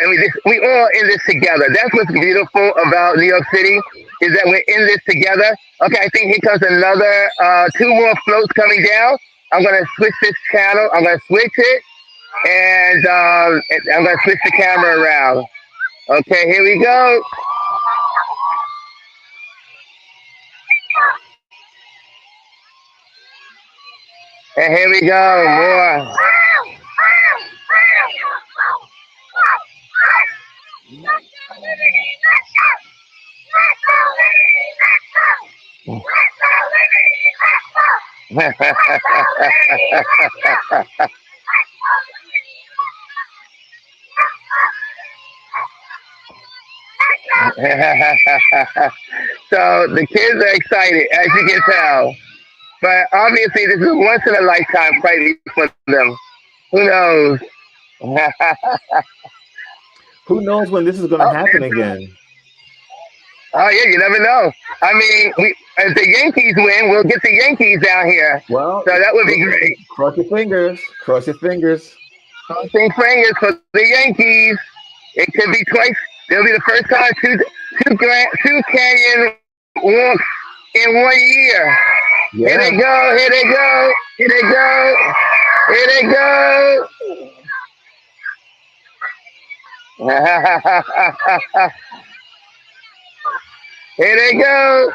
Speaker 3: all in this together. That's what's beautiful about New York City is that we're in this together. Okay, I think here comes another two more floats coming down. I'm gonna switch this channel. I'm gonna switch it, and I'm gonna switch the camera around. Okay, here we go. And here we go. More. So the kids are excited, as you can tell. But obviously, this is a once in a lifetime fight for them. Who knows?
Speaker 2: Who knows when this is going to happen again?
Speaker 3: Oh yeah, you never know. I mean, we if the Yankees win, we'll get the Yankees down here.
Speaker 2: Well,
Speaker 3: So that would be great.
Speaker 2: cross your fingers. Cross your fingers.
Speaker 3: Crossing fingers for the Yankees. It could be twice. It'll be the first time two Canyon walks in 1 year. Here they
Speaker 2: Yeah.
Speaker 3: go. Here they go. Here they go. Here they go. Here they go.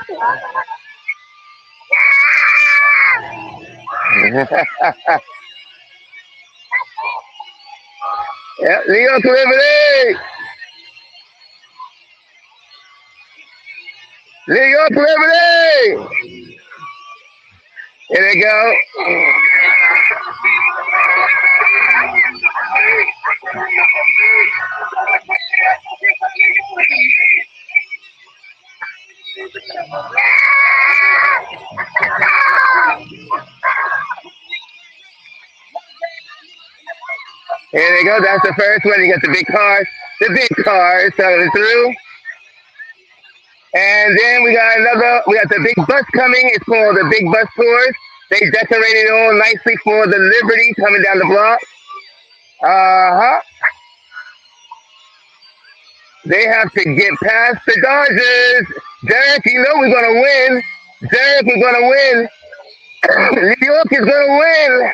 Speaker 3: Yeah, New York Liberty! New York Liberty! Here they go. Here they go. That's the first one. You got the big cars. The big cars coming through. And then we got another. We got the big bus coming. It's called the Big Bus Tours. They decorated it all nicely for the Liberty coming down the block. Uh-huh. They have to get past the Dodgers. Derek, you know we're going to win. Derek, we're going to win. New York is going to win.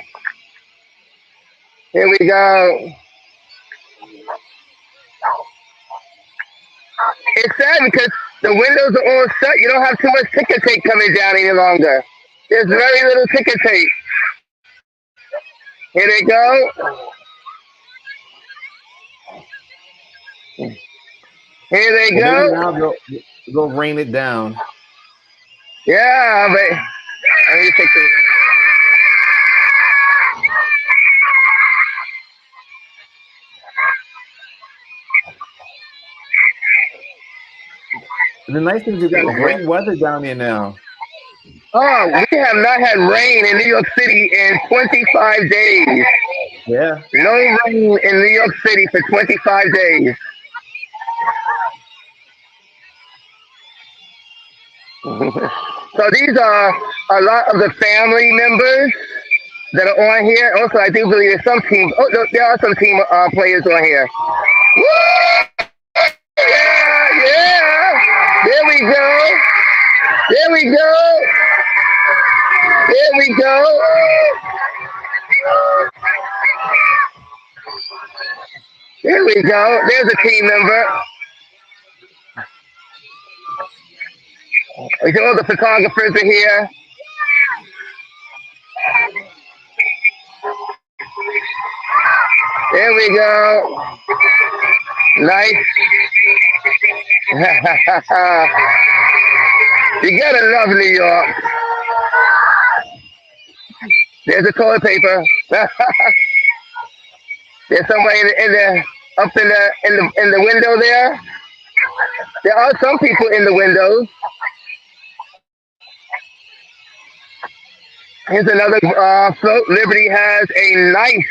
Speaker 3: Here we go. It's sad because the windows are all shut. You don't have too much ticker tape coming down any longer. There's very little ticker tape. Here they go. Here they
Speaker 2: Well, maybe
Speaker 3: go.
Speaker 2: now they'll rain it down.
Speaker 3: Yeah, but let me take the.
Speaker 2: And the nice thing is you got great weather down there now.
Speaker 3: Oh, we have not had rain in New York City in 25 days.
Speaker 2: Yeah.
Speaker 3: No rain in New York City for 25 days. So these are a lot of the family members that are on here. Also, I do believe there's some teams. Oh, no, there are some team players on here. Woo! Yeah, yeah. There we go. There we go. There we go. There we go. There's a team member. All the photographers are here. There we go. Nice. You gotta love New York. There's the toilet paper. There's somebody up in the window there. There are some people in the windows. Here's another float. Liberty has a knife.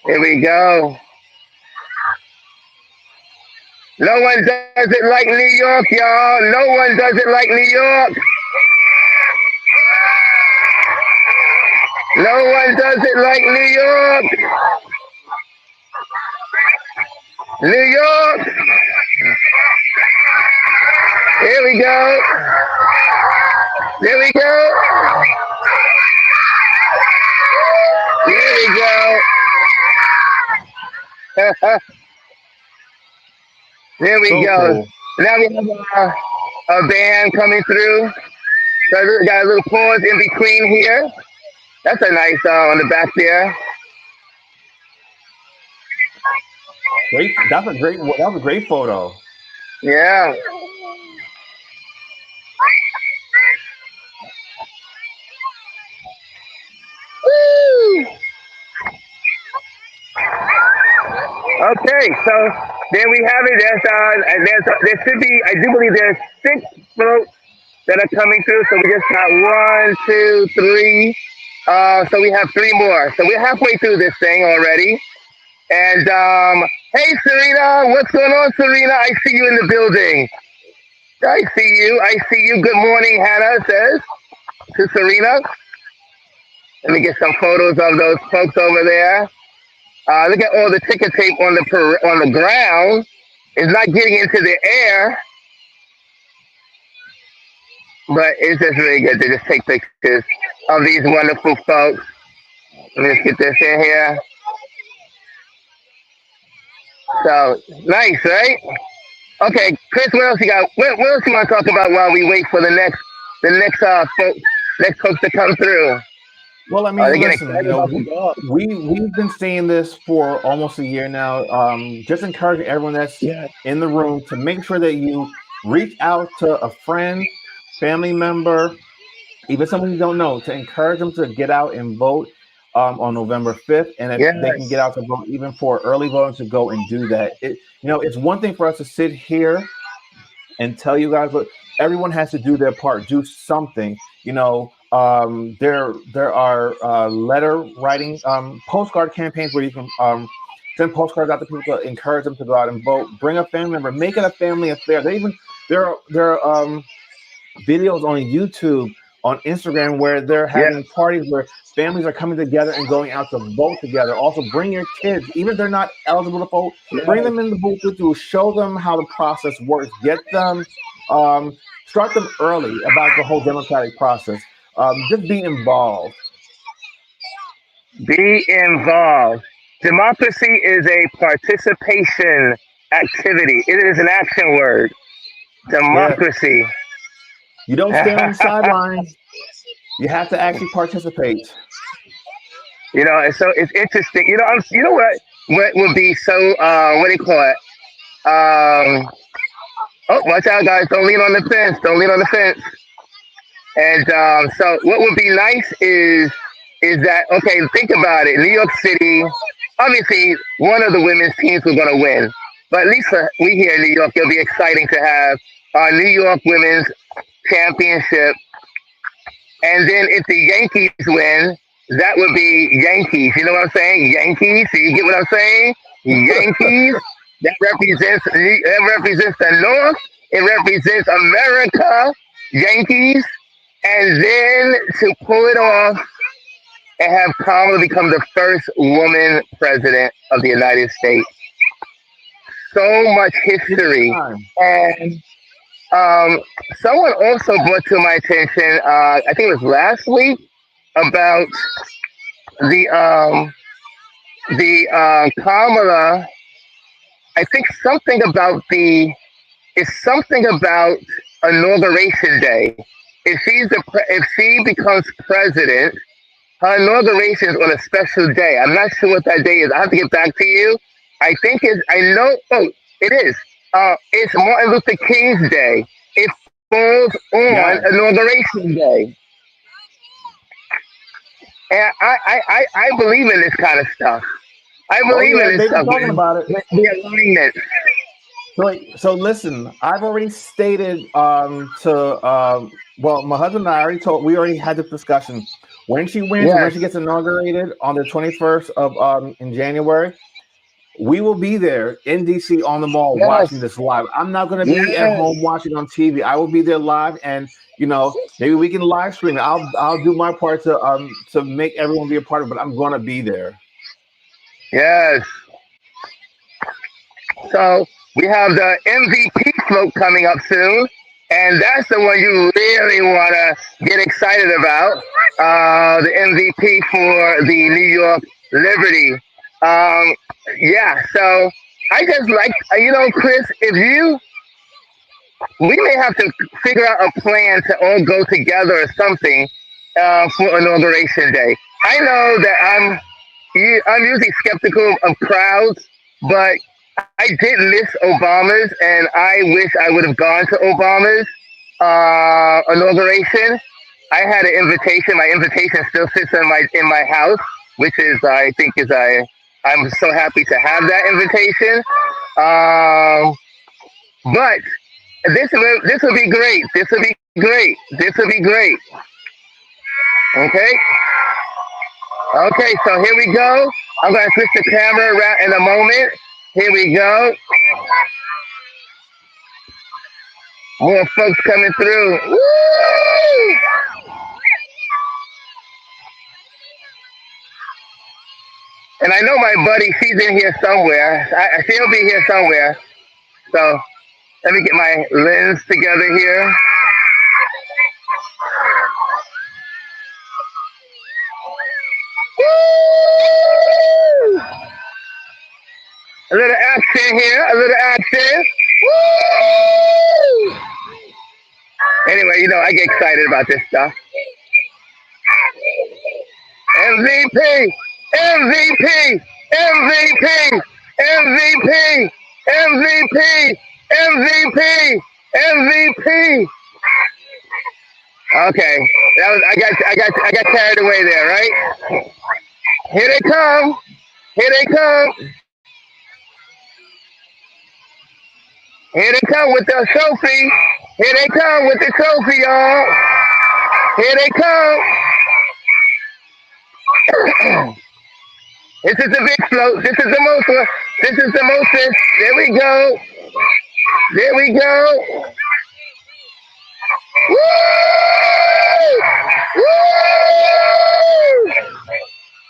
Speaker 3: Here we go. No one does it like New York, y'all. No one does it like New York. No one does it like New York. New York. Here we go. There we go. There we go. There we
Speaker 2: So
Speaker 3: go.
Speaker 2: cool.
Speaker 3: Now we have a band coming through. So we got a little pause in between here. That's a nice on the back there.
Speaker 2: Great. That was a great photo.
Speaker 3: Yeah. Woo! Okay, so there we have it. There should be, I do believe there's 6 floats that are coming through. So we just got 1, 2, 3. So we have 3 more. So we're halfway through this thing already. And hey, Serena, what's going on, Serena? I see you in the building. I see you. I see you. Good morning, Hannah says to Serena. Let me get some photos of those folks over there. Look at all the ticker tape on the ground. It's not getting into the air, but it's just really good to just take pictures of these wonderful folks. Let me just get this in here. So nice, right? Okay, Chris, what else you got? What else you want to talk about while we wait for the next folks to come through?
Speaker 2: Well, I
Speaker 3: Are
Speaker 2: mean,
Speaker 3: they getting
Speaker 2: listen,
Speaker 3: excited about the dog?
Speaker 2: we've been saying this for almost a year now. Just encouraging everyone that's
Speaker 3: Yeah.
Speaker 2: in the room to make sure that you reach out to a friend, family member, even someone you don't know, to encourage them to get out and vote on November 5th. And if they can get
Speaker 3: Yes.
Speaker 2: out to vote, even for early voting, to go and do that. It's one thing for us to sit here and tell you guys, but everyone has to do their part, do something. There are letter writing, postcard campaigns where you can send postcards out to people to encourage them to go out and vote. Bring a family member, make it a family affair. There are videos on YouTube, on Instagram, where they're
Speaker 3: Yeah.
Speaker 2: having parties where families are coming together and going out to vote together. Also, bring your kids, even if they're not eligible to vote, bring
Speaker 3: Yeah.
Speaker 2: them in the booth with you. Show them how the process works. Get them, start them early about the whole democratic process. Just be involved.
Speaker 3: Be involved. Democracy is a participation activity. It is an action word.
Speaker 2: Yeah,
Speaker 3: Democracy.
Speaker 2: you don't stand on the sidelines. You have to actually participate.
Speaker 3: And so it's interesting. You know what would be so what do you call it? Oh, watch out, guys! Don't lean on the fence. Don't lean on the fence. And so, what would be nice is that okay? Think about it. New York City, obviously, one of the women's teams were going to win, but at least for we here in New York, it'll be exciting to have our New York Women's Championship. And then if the Yankees win, that would be Yankees. You know what I'm saying? Yankees. So you get what I'm saying? Yankees. That represents the North. It represents America. Yankees. And then to pull it off and have Kamala become the first woman president of the United States. So much
Speaker 2: It's
Speaker 3: history.
Speaker 2: time.
Speaker 3: And um, someone also brought to my attention, I think it was last week, about the Kamala. I think something about it's something about inauguration day. If she becomes president, her inauguration is on a special day. I'm not sure what that day is. I have to get back to you. I think it's. I know. Oh, it is. It's Martin Luther King's Day. It falls on
Speaker 2: Yes.
Speaker 3: inauguration day, and I believe in this kind of stuff. I
Speaker 2: Oh
Speaker 3: believe in
Speaker 2: yeah,
Speaker 3: this
Speaker 2: they've been
Speaker 3: stuff.
Speaker 2: talking about it.
Speaker 3: The alignment.
Speaker 2: So listen, I've already stated to well, my husband and I already told we already had this discussion. When she wins and when
Speaker 3: Yes.
Speaker 2: she gets inaugurated on the 21st of in January, we will be there in DC on the mall
Speaker 3: Yes.
Speaker 2: watching this live. I'm not going to be at
Speaker 3: Yes.
Speaker 2: home watching on TV. I will be there live, and maybe we can live stream it. I'll do my part to make everyone be a part of it. But I'm going to be there.
Speaker 3: Yes. So we have the MVP float coming up soon, and that's the one you really want to get excited about. The MVP for the New York Liberty. Um, yeah. So I just like Chris. If you we may have to figure out a plan to all go together or something for inauguration day. I know that I'm usually skeptical of crowds, but I did miss Obama's, and I wish I would have gone to Obama's inauguration. I had an invitation. My invitation still sits in my house, which is I think is I'm so happy to have that invitation. But this will be great. This will be great. This will be great. Okay. Okay. So here we go. I'm gonna switch the camera around in a moment. Here we go. More folks coming through. Woo! And I know my buddy, she's in here somewhere. She'll be here somewhere. So let me get my lens together here. Woo! A little action here. A little action. Woo! Anyway, I get excited about this stuff. MVP, MVP, MVP, MVP, MVP, MVP, MVP. Okay, that was I got carried away there, right? Here they come, here they come, here they come with the trophy. Here they come with the trophy, y'all. Here they come. This is the big float. This is the most one. This is the mostest. There we go. There we go. Woo! Woo!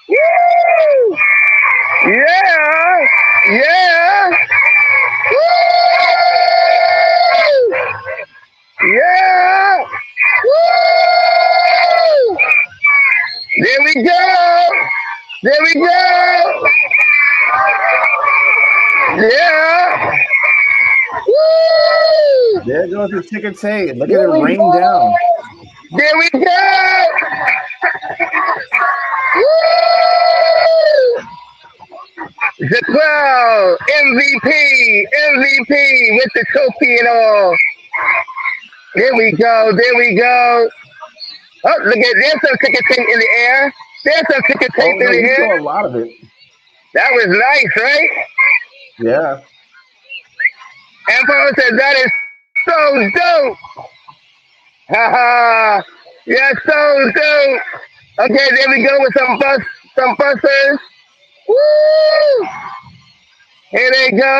Speaker 3: Woo! Yeah! Yeah! Woo! Yeah! Woo! There we go! There we go! Yeah! Woo!
Speaker 2: There goes the ticker tape. Look at
Speaker 3: There
Speaker 2: it
Speaker 3: we
Speaker 2: rain
Speaker 3: go!
Speaker 2: down.
Speaker 3: There we go! Woo! The crowd, MVP, MVP with the trophy and all. There we go, there we go. Oh, look at there's some ticker tape in the air. There's some ticker
Speaker 2: Oh
Speaker 3: tape
Speaker 2: no,
Speaker 3: in the
Speaker 2: we
Speaker 3: air.
Speaker 2: saw a lot of it.
Speaker 3: That was nice, right?
Speaker 2: Yeah.
Speaker 3: And Paul said that is so dope. Haha. Yeah, so dope. Okay, there we go with some buzzers. Woo! Here they go.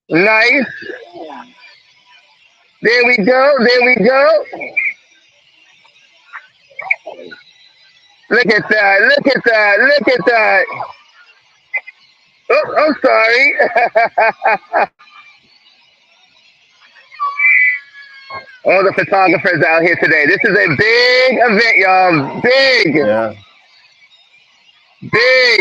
Speaker 3: Nice. There we go. There we go. Look at that. Look at that. Look at that. Oh, I'm sorry. All the photographers out here today. This is a big event, y'all. Big.
Speaker 2: Yeah.
Speaker 3: Big.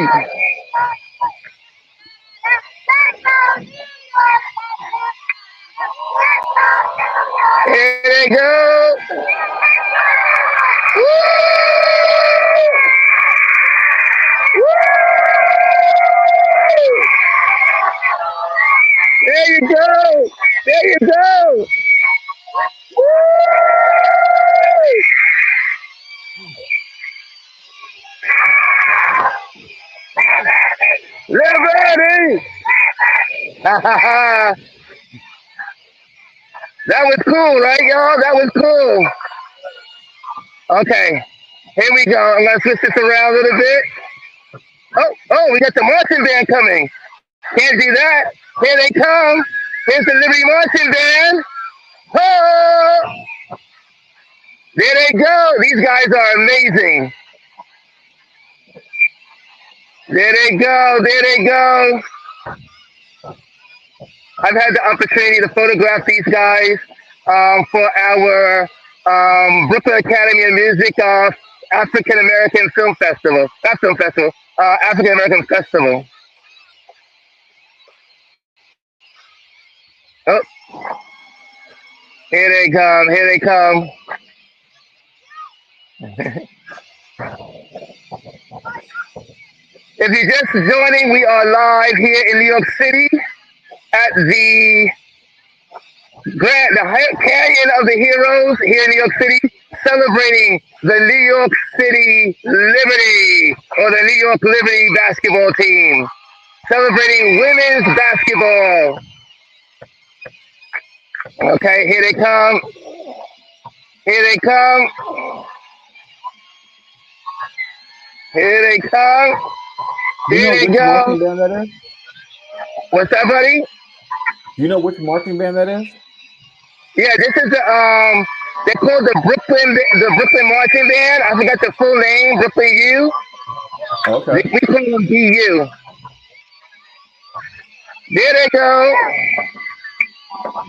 Speaker 3: Here they go. Woo! Woo! There you go. There you go. Woo! Liberty! That was cool, right, y'all? That was cool. Okay, here we go. I'm gonna switch this around a little bit. Oh, we got the marching band coming. Can't do that. Here they come. Here's the Liberty Marching Band. Oh! There they go. These guys are amazing. There they go. There they go. I've had the opportunity to photograph these guys for our Brooklyn Academy of Music African American Film Festival. Not Film Festival. African American Festival. Oh, here they come. Here they come. If you're just joining, we are live here in New York City at the Canyon of the Heroes here in New York City, celebrating the New York City Liberty or the New York Liberty basketball team, celebrating women's basketball. Okay, here they come. Here they come. Here they come. Here they go.
Speaker 2: Marching band that is?
Speaker 3: What's that, buddy?
Speaker 2: Do you know which marching band that is?
Speaker 3: Yeah, this is the they're called the Brooklyn Marching Band. I forgot the full name, Brooklyn U.
Speaker 2: Okay.
Speaker 3: We call them BU. There they go.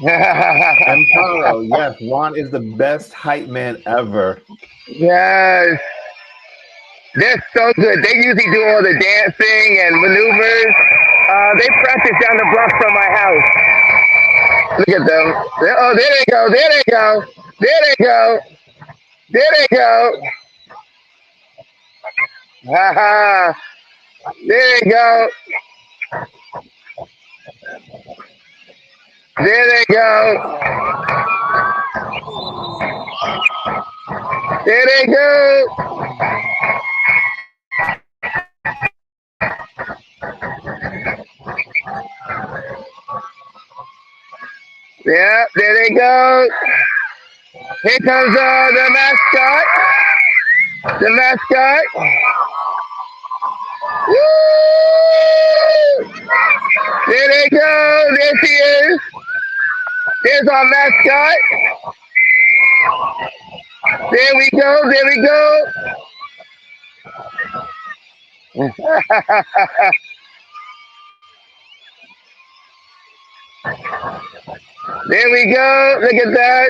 Speaker 2: And Paro, yes, Ron is the best hype man ever.
Speaker 3: Yes. They're so good. They usually do all the dancing and maneuvers. They practice down the block from my house. Look at them. Oh, there they go. There they go. There they go. There they go. Ha ha. There they go. There they go. There they go. Yeah, there they go. Here comes the mascot. The mascot. Woo! There they go. There she is. There's our mascot. There we go. There we go. There we go. Look at that.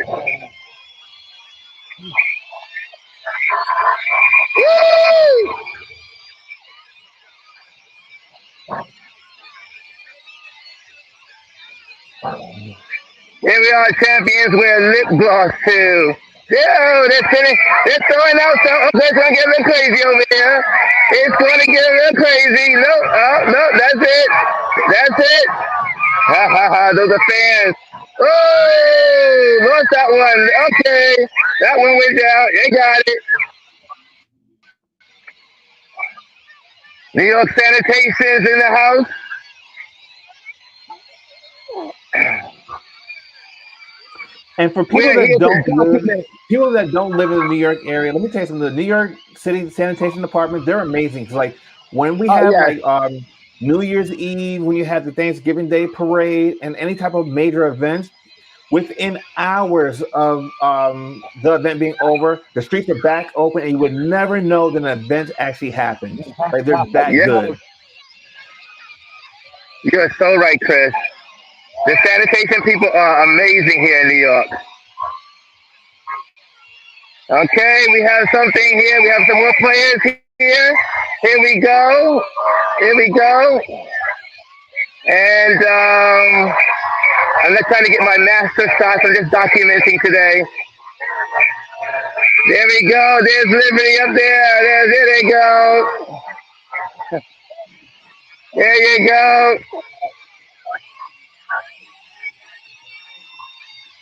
Speaker 3: Woo! Here we are, champions wear lip gloss too. Yeah, they're throwing out some. Okay, it's gonna get a little crazy over here. It's gonna get a little crazy. No, no, that's it. That's it. Ha ha ha, those are fans. Oh, lost that one. Okay, that one went down. They got it. New York Sanitation's in the house.
Speaker 2: And for
Speaker 3: We're here to document.
Speaker 2: people that don't live in the New York area, let me tell you something. The New York City Sanitation Department, they're amazing. 'Cause, like when we
Speaker 3: Oh
Speaker 2: have
Speaker 3: yes,
Speaker 2: New Year's Eve, when you have the Thanksgiving Day parade and any type of major events, within hours of the event being over, the streets are back open, and you would never know that an event actually happened. Like they're that
Speaker 3: yeah,
Speaker 2: good.
Speaker 3: you're so right, Chris. The sanitation people are amazing here in New York. Okay, we have something here. We have some more players here. Here we go. Here we go. And I'm not trying to get my master shots. I'm just documenting today. There we go. There's Liberty up there. There they go. There you go.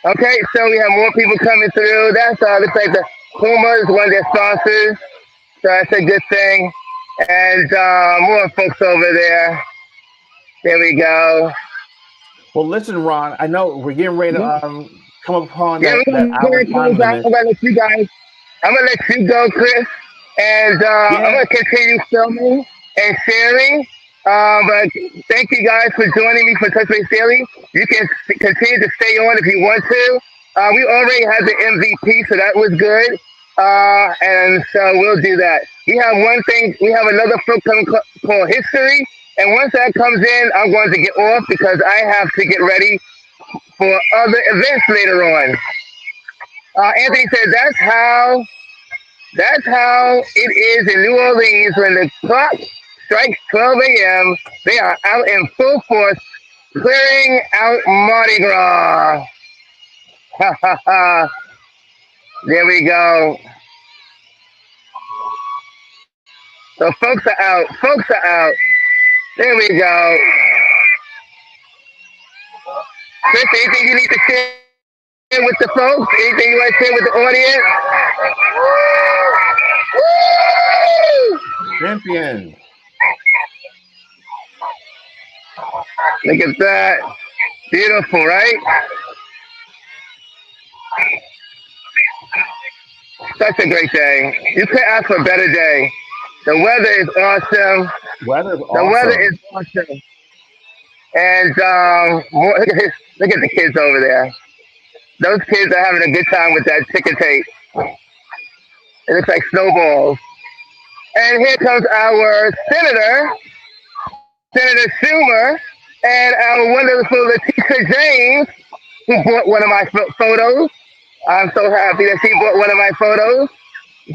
Speaker 3: Okay, so we have more people coming through. That's looks like the Puma is one of their sponsors. So that's a good thing. And more folks over there. There we go.
Speaker 2: Well, listen, Ron, I know we're getting ready to come upon
Speaker 3: Yeah, we're
Speaker 2: that
Speaker 3: gonna
Speaker 2: hour time
Speaker 3: close out.
Speaker 2: limit.
Speaker 3: I'm gonna let you guys. I'm gonna let you go, Chris, and I'm
Speaker 2: Yeah.
Speaker 3: gonna continue filming and sharing. But thank you guys for joining me for Touch Base Daily. You can continue to stay on if you want to. We already had the MVP, so that was good. And so we'll do that. We have one thing. We have another book coming called History, and once that comes in, I'm going to get off because I have to get ready for other events later on. Anthony said that's how it is in New Orleans when the clock strikes 12 a.m. They are out in full force clearing out Mardi Gras. Ha ha ha. There we go. So folks are out. Folks are out. There we go. Chris, anything you need to share with the folks? Anything you want to share with the audience? Woo!
Speaker 2: Champion.
Speaker 3: Look at that. Beautiful, right? Such a great day. You couldn't ask for a better day. The weather is awesome.
Speaker 2: Weather is
Speaker 3: The weather
Speaker 2: awesome.
Speaker 3: is awesome. And look at the kids over there. Those kids are having a good time with that ticker tape. It looks like snowballs. And here comes our senator, Senator Schumer, and our wonderful Letitia James, who bought one of my photos. I'm so happy that she bought one of my photos.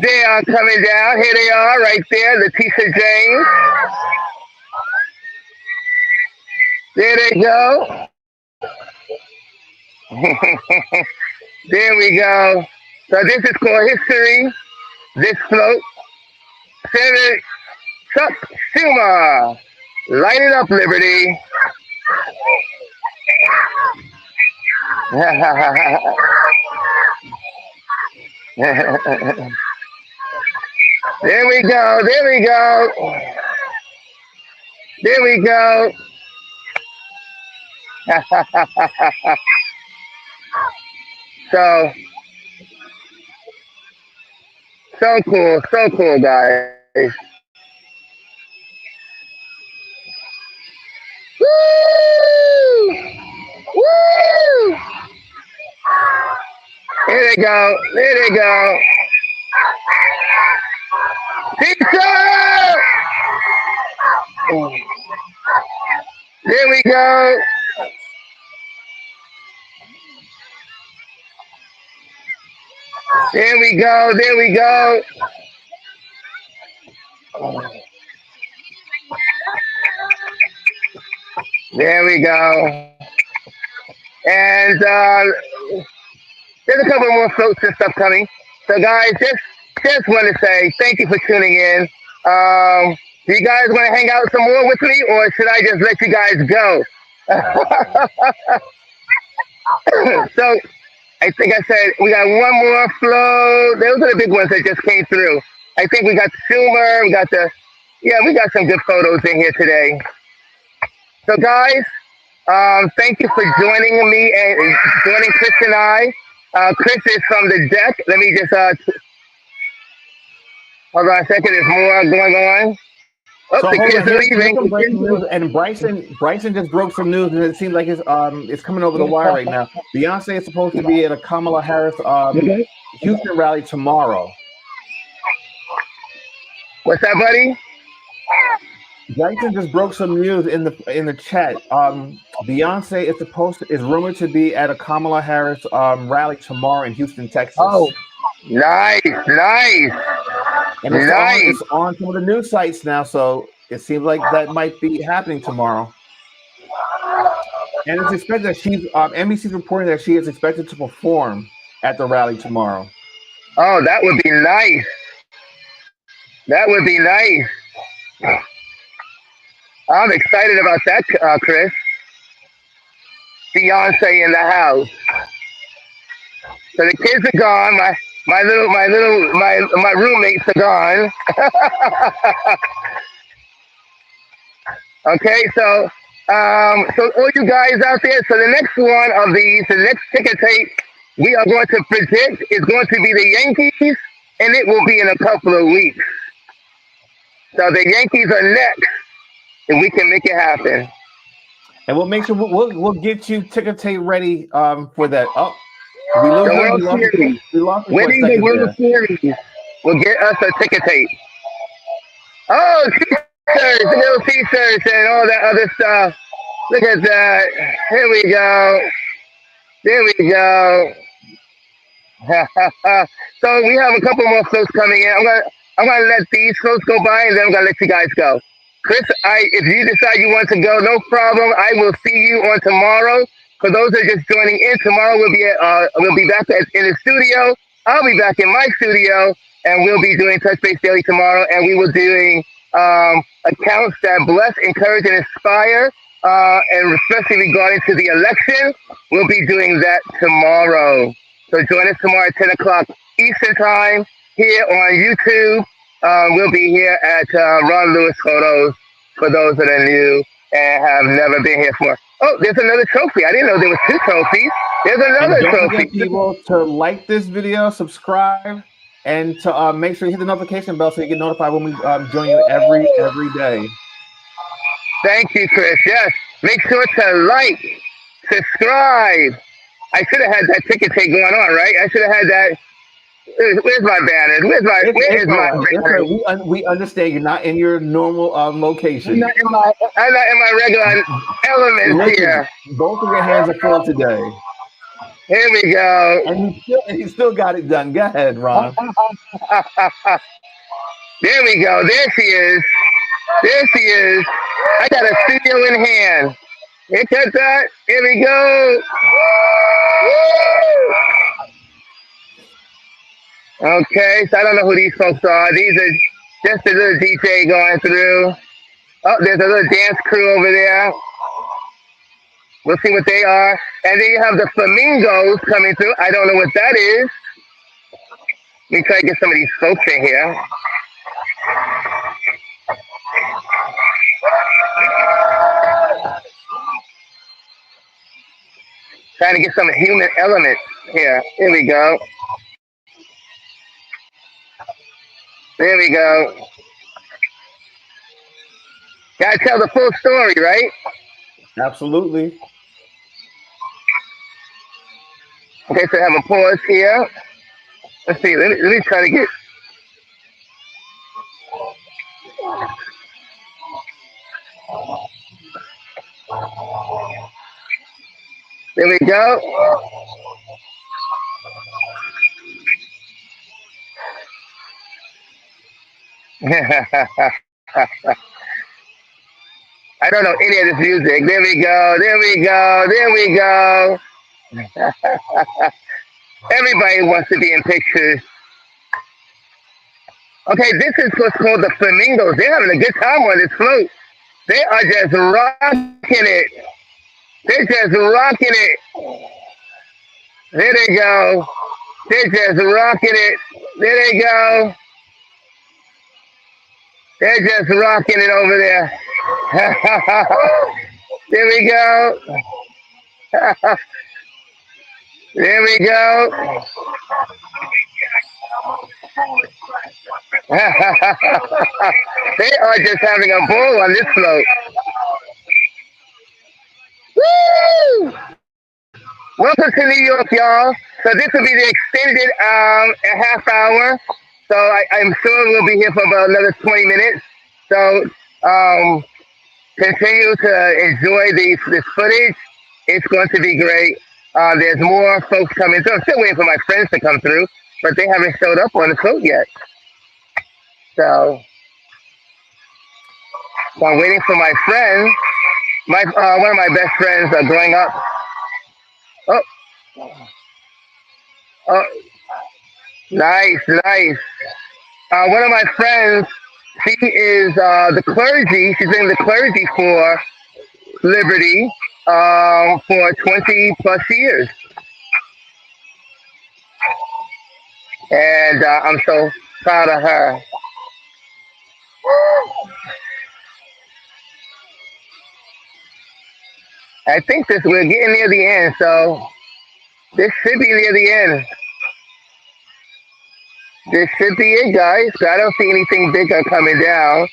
Speaker 3: They are coming down. Here they are right there, Letitia James. There they go. There we go. So this is called History. This float. Senator Chuck Schumer. Light it up, Liberty. There we go. There we go. There we go. So, so cool, guys. Woo! Woo! There they go. There they go. Pizza! There we go. There we go. There we go. There we go. And there's a couple more floats and stuff coming. So guys, just want to say thank you for tuning in. Do you guys want to hang out some more with me, or should I just let you guys go? So I think I said we got one more float. Those are the big ones that just came through. I think we got the Schumer. We got some good photos in here today. So guys, thank you for joining me and joining Chris and I. Chris is from the deck. Let me just hold on a second. There's more going on. Oh,
Speaker 2: So
Speaker 3: the
Speaker 2: hold
Speaker 3: kids
Speaker 2: on,
Speaker 3: are
Speaker 2: here's
Speaker 3: leaving.
Speaker 2: some breaking news, and Bryson just broke some news, and it seems like it's coming over the wire right now. Beyonce is supposed to be at a Kamala Harris Houston rally tomorrow.
Speaker 3: What's that, buddy?
Speaker 2: Bryson just broke some news in the chat. Beyonce is rumored to be at a Kamala Harris rally tomorrow in Houston, Texas.
Speaker 3: Oh, nice.
Speaker 2: And it's on some of the news sites now, so it seems like that might be happening tomorrow. And it's expected that NBC's reporting that she is expected to perform at the rally tomorrow.
Speaker 3: Oh, that would be nice. That would be nice. I'm excited about that, Chris. Beyonce in the house. So the kids are gone. My roommates are gone. Okay, so all you guys out there, so the next one of these, the next ticker tape we are going to predict is going to be the Yankees, and it will be in a couple of weeks. So the Yankees are next, and we can make it happen.
Speaker 2: And we'll make sure we'll get you ticker tape ready for that. Oh, we
Speaker 3: The World Series. Winning the World Series will get us a ticker tape. Oh, t-shirts, little t-shirts and all that other stuff. Look at that. Here we go. There we go. So we have a couple more floats coming in. I'm gonna let these floats go by, and then I'm gonna let you guys go. Chris, if you decide you want to go, no problem. I will see you on tomorrow. For those that are just joining in, tomorrow we'll be back in the studio. I'll be back in my studio, and we'll be doing Touch Base Daily tomorrow, and we will be doing accounts that bless, encourage, and inspire, and especially regarding to the election. We'll be doing that tomorrow. So join us tomorrow at 10 o'clock Eastern Time here on YouTube. We'll be here at Ron Lewis Photos for those that are new and have never been here before. Oh, there's another trophy. I didn't know there was 2 trophies. There's another trophy.
Speaker 2: Forget people to like this video, subscribe, and to make sure you hit the notification bell so you get notified when we join you every day.
Speaker 3: Thank you, Chris. Yes, make sure to like, subscribe. I should have had that ticket tape going on, right? I should have had that. Where's my banners? Where is my
Speaker 2: banners? We understand you're not in your normal location.
Speaker 3: I'm not in my regular element here.
Speaker 2: Both of your hands are full today.
Speaker 3: Here we go.
Speaker 2: And you still got it done. Go ahead, Ron.
Speaker 3: There we go. There she is. There she is. I got a studio in hand. Look at that. Here we go. Woo! Okay, so I don't know who these folks are. These Just a little DJ going through. Oh, there's a little dance crew over there. We'll see what they are. And then you have the flamingos coming through. I don't know what that is. Let me try to get some of these folks in here. Trying to get some human elements here. Here we go. There we go. Gotta tell the full story, right?
Speaker 2: Absolutely.
Speaker 3: Okay, so I have a pause here. Let's see. Let me try to get. There we go. I don't know any of this music. There we go. There we go. There we go. Everybody wants to be in pictures. Okay, this is what's called the flamingos. They're having a good time on this float. They are just rocking it. They're just rocking it. There they go. They're just rocking it. There they go. They're just rocking it over there. There we go. There we go. They are just having a ball on this float. Woo! Welcome to New York, y'all. So this will be the extended a half hour. So I'm sure we'll be here for about another 20 minutes. So continue to enjoy this footage. It's going to be great. There's more folks coming through. I'm still waiting for my friends to come through, but they haven't showed up on the float yet. So I'm waiting for my friends. One of my best friends growing up. Oh, oh, nice, nice. One of my friends, she is the clergy. She's been the clergy for Liberty for 20 plus years. And I'm so proud of her. I think we're getting near the end, so this should be near the end. This should be it, guys. So I don't see anything bigger coming down.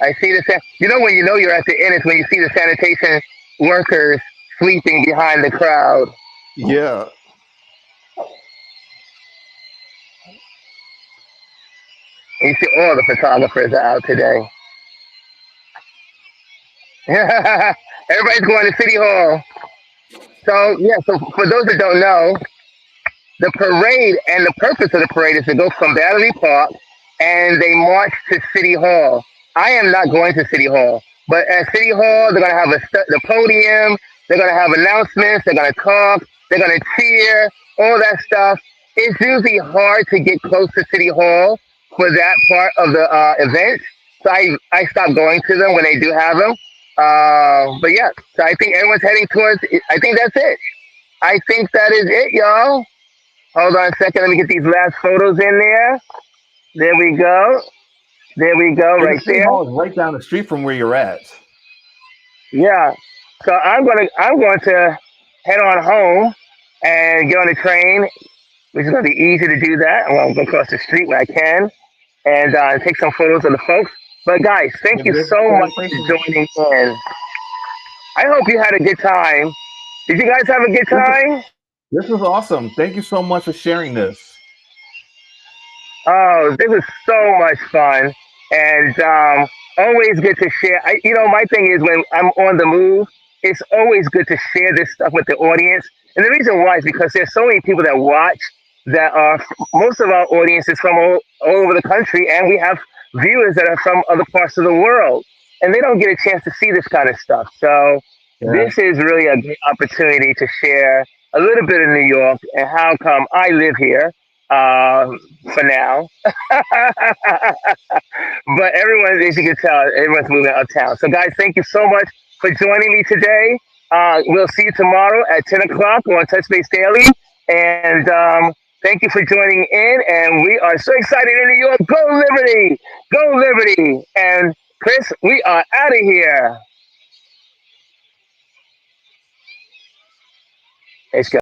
Speaker 3: I see when you know you're at the end is when you see the sanitation workers sleeping behind the crowd.
Speaker 2: Yeah.
Speaker 3: You see all the photographers are out today. Everybody's going to City Hall. So, yeah, so for those that don't know, the parade and the purpose of the parade is to go from Battery Park and they march to City Hall. I am not going to City Hall, but at City Hall, they're going to have the podium, they're going to have announcements, they're going to talk, they're going to cheer, all that stuff. It's usually hard to get close to City Hall for that part of the event. So I stopped going to them when they do have them. But yeah, so I think everyone's heading towards, I think that's it. I think that is it, y'all. Hold on a second. Let me get these last photos in there. There we go. There we go,
Speaker 2: And
Speaker 3: right
Speaker 2: the City
Speaker 3: there.
Speaker 2: Hall is right down the street from where you're at.
Speaker 3: Yeah. So I'm going to head on home and get on the train, which is going to be easy to do that. I'm going to go across the street where I can and take some photos of the folks. But guys, thank you so much for joining in. I hope you had a good time. Did you guys have a good time?
Speaker 2: This was awesome. Thank you so much for sharing this.
Speaker 3: Oh, this was so much fun, and always good to share. My thing is when I'm on the move, it's always good to share this stuff with the audience. And the reason why is because there's so many people that watch that are, most of our audience is from all over the country, and we have viewers that are from other parts of the world, and they don't get a chance to see this kind of stuff. So this is really a great opportunity to share a little bit of New York and how come I live here. uh, for now. But everyone, as you can tell, everyone's moving uptown. So, guys, thank you so much for joining me today. We'll see you tomorrow at 10 o'clock on Touch Base Daily. And thank you for joining in. And we are so excited in New York. Go Liberty! Go Liberty! And Chris, we are out of here. Let's go.